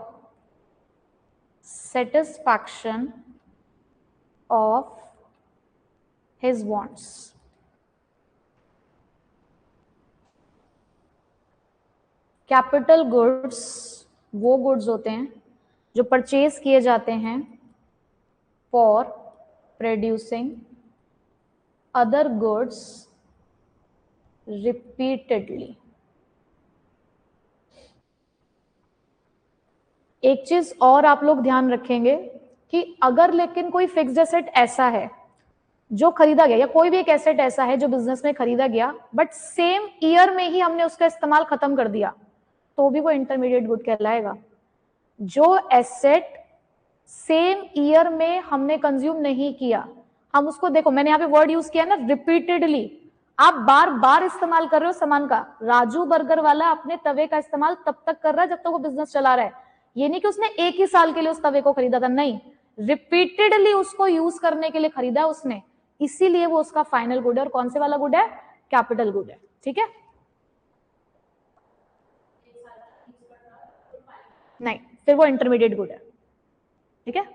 Speaker 1: satisfaction of his wants। Capital goods वो गुड्स होते हैं जो परचेज किए जाते हैं for producing other goods repeatedly. एक चीज और आप लोग ध्यान रखेंगे कि अगर लेकिन कोई फिक्स्ड एसेट ऐसा है जो खरीदा गया, या कोई भी एक एसेट ऐसा है जो बिजनेस में खरीदा गया बट सेम ईयर में ही हमने उसका इस्तेमाल खत्म कर दिया, तो भी वो इंटरमीडिएट गुड कहलाएगा। जो एसेट सेम ईयर में हमने कंज्यूम नहीं किया, हम उसको, देखो मैंने यहाँ पे वर्ड यूज किया ना रिपीटेडली, आप बार बार इस्तेमाल कर रहे हो सामान का। राजू बर्गर वाला अपने तवे का इस्तेमाल तब तक कर रहा है जब तक वो बिजनेस चला रहा है। ये नहीं कि उसने एक ही साल के लिए उस तवे को खरीदा था, नहीं, रिपीटेडली उसको यूज करने के लिए खरीदा उसने, इसीलिए वो उसका फाइनल गुड है। और कौन से वाला गुड है? कैपिटल गुड है। ठीक है, नहीं, फिर वो इंटरमीडिएट गुड है। ठीक है,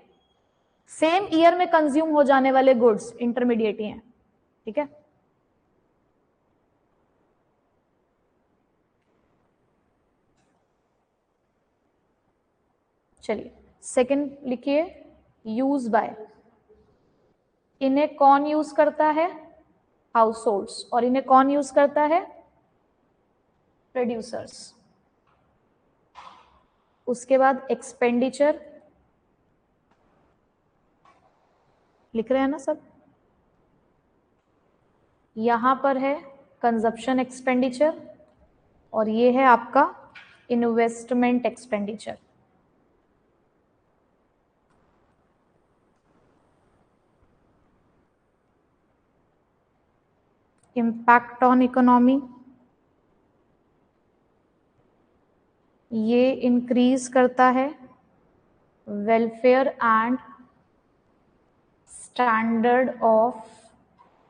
Speaker 1: सेम ईयर में कंज्यूम हो जाने वाले गुड्स इंटरमीडिएट ही हैं। ठीक है, चलिए सेकंड लिखिए, यूज बाय। इन्हें कौन यूज करता है? House holds. और इन्हें कौन यूज करता है? प्रोड्यूसर्स। उसके बाद एक्सपेंडिचर लिख रहे हैं ना सब, यहां पर है कंजप्शन एक्सपेंडिचर और ये है आपका investment expenditure. Impact on economy, ये इंक्रीज करता है welfare and standard of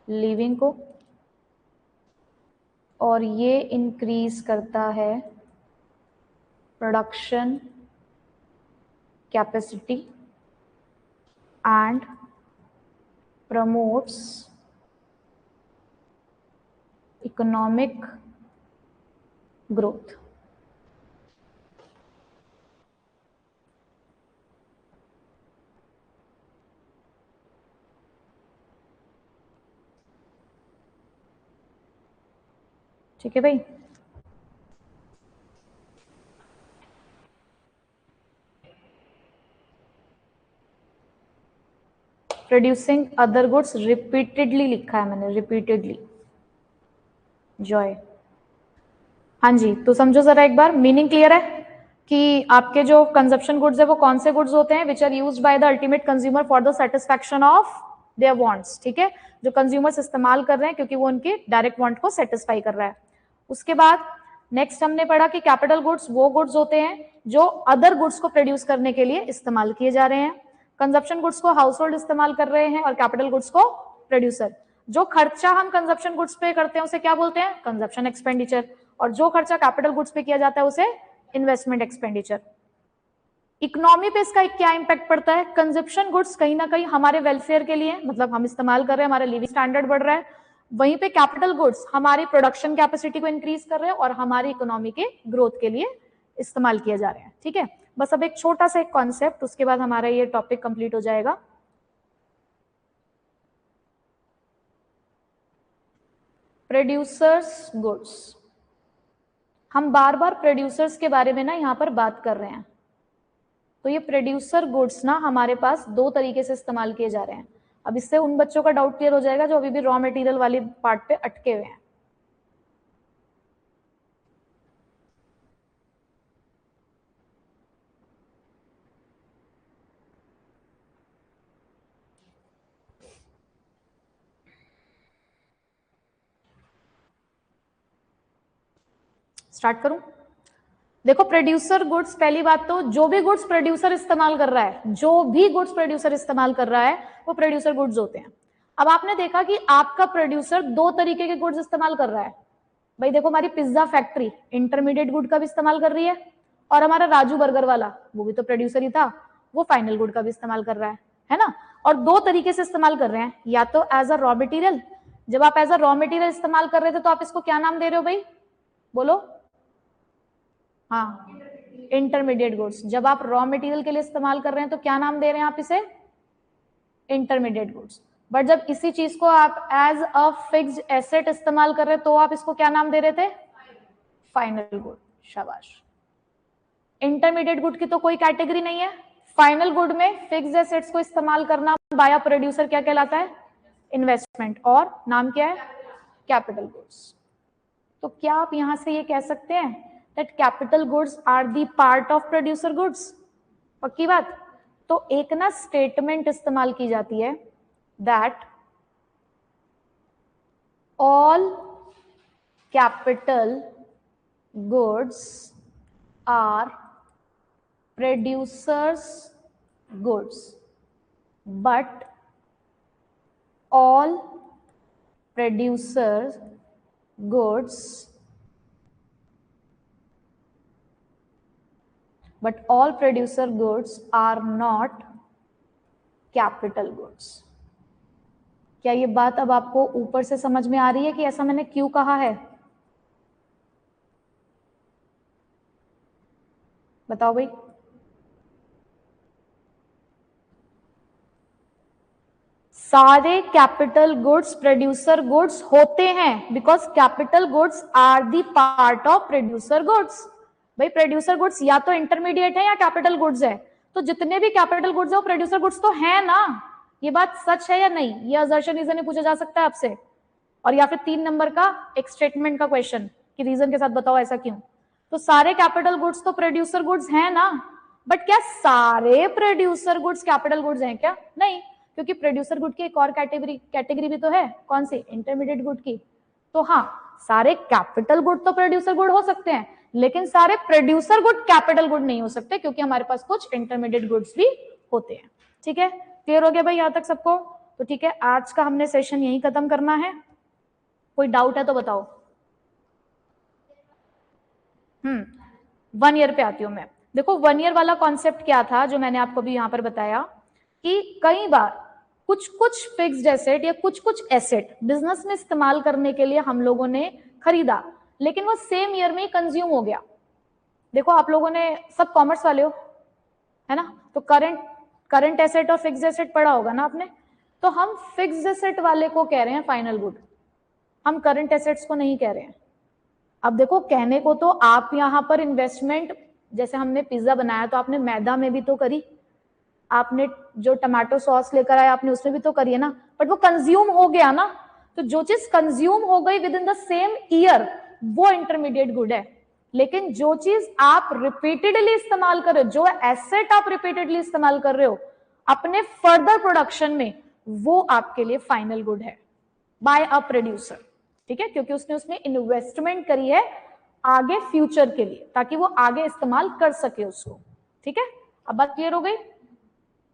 Speaker 1: living को, और ये इंक्रीज करता है production capacity and promotes economic growth. ठीक है भाई, प्रोड्यूसिंग अदर गुड्स रिपीटेडली लिखा है मैंने, रिपीटेडली। जॉय, हाँ जी, तो समझो जरा एक बार, मीनिंग क्लियर है कि आपके जो कंजप्शन गुड्स है वो कौन से गुड्स होते हैं? Which are used by the ultimate consumer for the satisfaction of their wants. ठीक है, जो कंज्यूमर्स इस्तेमाल कर रहे हैं क्योंकि वो उनके डायरेक्ट वांट को सेटिस्फाई कर रहा है। उसके बाद नेक्स्ट हमने पढ़ा कि कैपिटल गुड्स वो गुड्स होते हैं जो अदर गुड्स को प्रोड्यूस करने के लिए इस्तेमाल किए जा रहे हैं। कंजप्शन गुड्स को हाउस होल्ड इस्तेमाल कर रहे हैं और कैपिटल गुड्स को प्रोड्यूसर। जो खर्चा हम कंजप्शन गुड्स पे करते हैं उसे क्या बोलते हैं? Consumption expenditure. और जो खर्चा कैपिटल गुड्स पे किया जाता है उसे इन्वेस्टमेंट एक्सपेंडिचर। इकोनॉमी पे इसका क्या इंपैक्ट पड़ता है? कंजप्शन गुड्स कहीं ना कहीं हमारे वेलफेयर के लिए, मतलब हम इस्तेमाल कर रहे हैं, हमारा लिविंग स्टैंडर्ड बढ़ रहा है। वहीं पे कैपिटल गुड्स हमारी प्रोडक्शन कैपेसिटी को इंक्रीज कर रहे हैं और हमारी इकोनॉमी के ग्रोथ के लिए इस्तेमाल किए जा रहे हैं। ठीक है, बस अब एक छोटा सा एक कॉन्सेप्ट, उसके बाद हमारा ये टॉपिक कंप्लीट हो जाएगा। प्रोड्यूसर्स गुड्स, हम बार बार प्रोड्यूसर्स के बारे में ना यहाँ पर बात कर रहे हैं, तो ये प्रोड्यूसर गुड्स ना हमारे पास दो तरीके से इस्तेमाल किए जा रहे हैं। अब इससे उन बच्चों का डाउट क्लियर हो जाएगा जो अभी भी रॉ मटेरियल वाली पार्ट पे अटके हुए हैं। स्टार्ट करूं? देखो प्रोड्यूसर गुड्स, पहली बात तो जो भी गुड्स प्रोड्यूसर इस्तेमाल कर रहा है, जो भी गुड्स प्रोड्यूसर इस्तेमाल कर रहा है वो प्रोड्यूसर गुड्स होते हैं। अब आपने देखा कि आपका प्रोड्यूसर दो तरीके के गुड्स इस्तेमाल कर रहा है। भाई देखो हमारी पिज्जा फैक्ट्री इंटरमीडिएट गुड का भी इस्तेमाल कर रही है, और हमारा राजू बर्गर वाला वो भी तो प्रोड्यूसर ही था, वो फाइनल गुड का भी इस्तेमाल कर रहा है ना। और दो तरीके से इस्तेमाल कर रहे हैं, या तो एज अ रॉ मटेरियल, जब आप एज अ रॉ मटेरियल इस्तेमाल कर रहे थे तो आप इसको क्या नाम दे रहे हो भाई, बोलो? हाँ, इंटरमीडिएट गुड्स। जब आप रॉ मटेरियल के लिए इस्तेमाल कर रहे हैं तो क्या नाम दे रहे हैं आप इसे? Intermediate goods. बट जब इसी चीज को आप एज अ फिक्स्ड एसेट इस्तेमाल कर रहे हैं तो आप इसको क्या नाम दे रहे थे? Final good. शाबाश। इंटरमीडिएट गुड की तो कोई कैटेगरी नहीं है। फाइनल गुड में फिक्स्ड एसेट्स को इस्तेमाल करना बाय प्रोड्यूसर क्या कहलाता है? इन्वेस्टमेंट। और नाम क्या है? Capital goods. तो क्या आप यहां से ये कह सकते हैं that capital goods are the part of producer goods? पक्की बात। तो एक ना स्टेटमेंट इस्तेमाल की जाती है that all capital goods are producers goods, but all producer goods are not capital goods. क्या ये बात अब आपको ऊपर से समझ में आ रही है कि ऐसा मैंने क्यों कहा है? बताओ भाई। सारे कैपिटल गुड्स प्रोड्यूसर गुड्स होते हैं because capital goods are the part of producer goods. भाई प्रोड्यूसर गुड्स या तो इंटरमीडिएट है या कैपिटल गुड्स है, तो जितने भी कैपिटल गुड्स है वो प्रोड्यूसर गुड्स तो है ना। ये बात सच है या नहीं? ये असर्शन रीजन में पूछा जा सकता है आपसे। और या फिर 3 नंबर का एक स्टेटमेंट का क्वेश्चन कि रीजन के साथ बताओ ऐसा क्यों। तो सारे कैपिटल गुड्स तो प्रोड्यूसर गुड्स हैं ना, बट क्या सारे प्रोड्यूसर गुड्स कैपिटल गुड्स हैं क्या? नहीं, क्योंकि प्रोड्यूसर गुड की एक और कैटेगरी भी तो है। कौन सी? इंटरमीडिएट गुड की। तो हाँ, सारे कैपिटल गुड तो प्रोड्यूसर गुड हो सकते हैं, लेकिन सारे प्रोड्यूसर गुड कैपिटल गुड नहीं हो सकते, क्योंकि हमारे पास कुछ इंटरमीडिएट गुड्स भी होते हैं। ठीक है, क्लियर हो गया भाई यहां तक सबको? तो ठीक है, आज का हमने सेशन यही खत्म करना है। कोई डाउट है तो बताओ। 1 ईयर पे आती हूं मैं। देखो 1 ईयर वाला कॉन्सेप्ट क्या था जो मैंने आपको भी यहां पर बताया कि कई बार कुछ फिक्स्ड एसेट या कुछ एसेट बिजनेस में इस्तेमाल करने के लिए हम लोगों ने खरीदा, लेकिन वो सेम ईयर में ही कंज्यूम हो गया। देखो आप लोगों ने सब कॉमर्स वाले हो, है ना, तो करंट एसेट और फिक्स्ड एसेट पढ़ा होगा ना आपने। तो हम फिक्स्ड एसेट वाले को कह रहे हैं फाइनल गुड, हम करंट एसेट्स को नहीं कह रहे हैं। अब देखो कहने को तो आप यहां पर इन्वेस्टमेंट, जैसे हमने पिज्जा बनाया तो आपने मैदा में भी तो करी, आपने जो टमाटो सॉस लेकर आए आपने उसमें भी तो करी है ना, बट वो कंज्यूम हो गया ना। तो जो चीज कंज्यूम हो गई with in the same year वो इंटरमीडिएट गुड है। लेकिन जो चीज आप रिपीटेडली इस्तेमाल कर रहे हो, जो एसेट आप रिपीटेडली इस्तेमाल कर रहे हो अपने फर्दर प्रोडक्शन में, वो आपके लिए फाइनल गुड है बाय अ प्रोड्यूसर। ठीक है, क्योंकि उसने उसमें इन्वेस्टमेंट करी है आगे फ्यूचर के लिए, ताकि वो आगे इस्तेमाल कर सके उसको। ठीक है, अब बात क्लियर हो गई?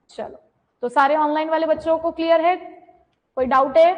Speaker 1: चलो, तो सारे ऑनलाइन वाले बच्चों को क्लियर है? कोई डाउट है?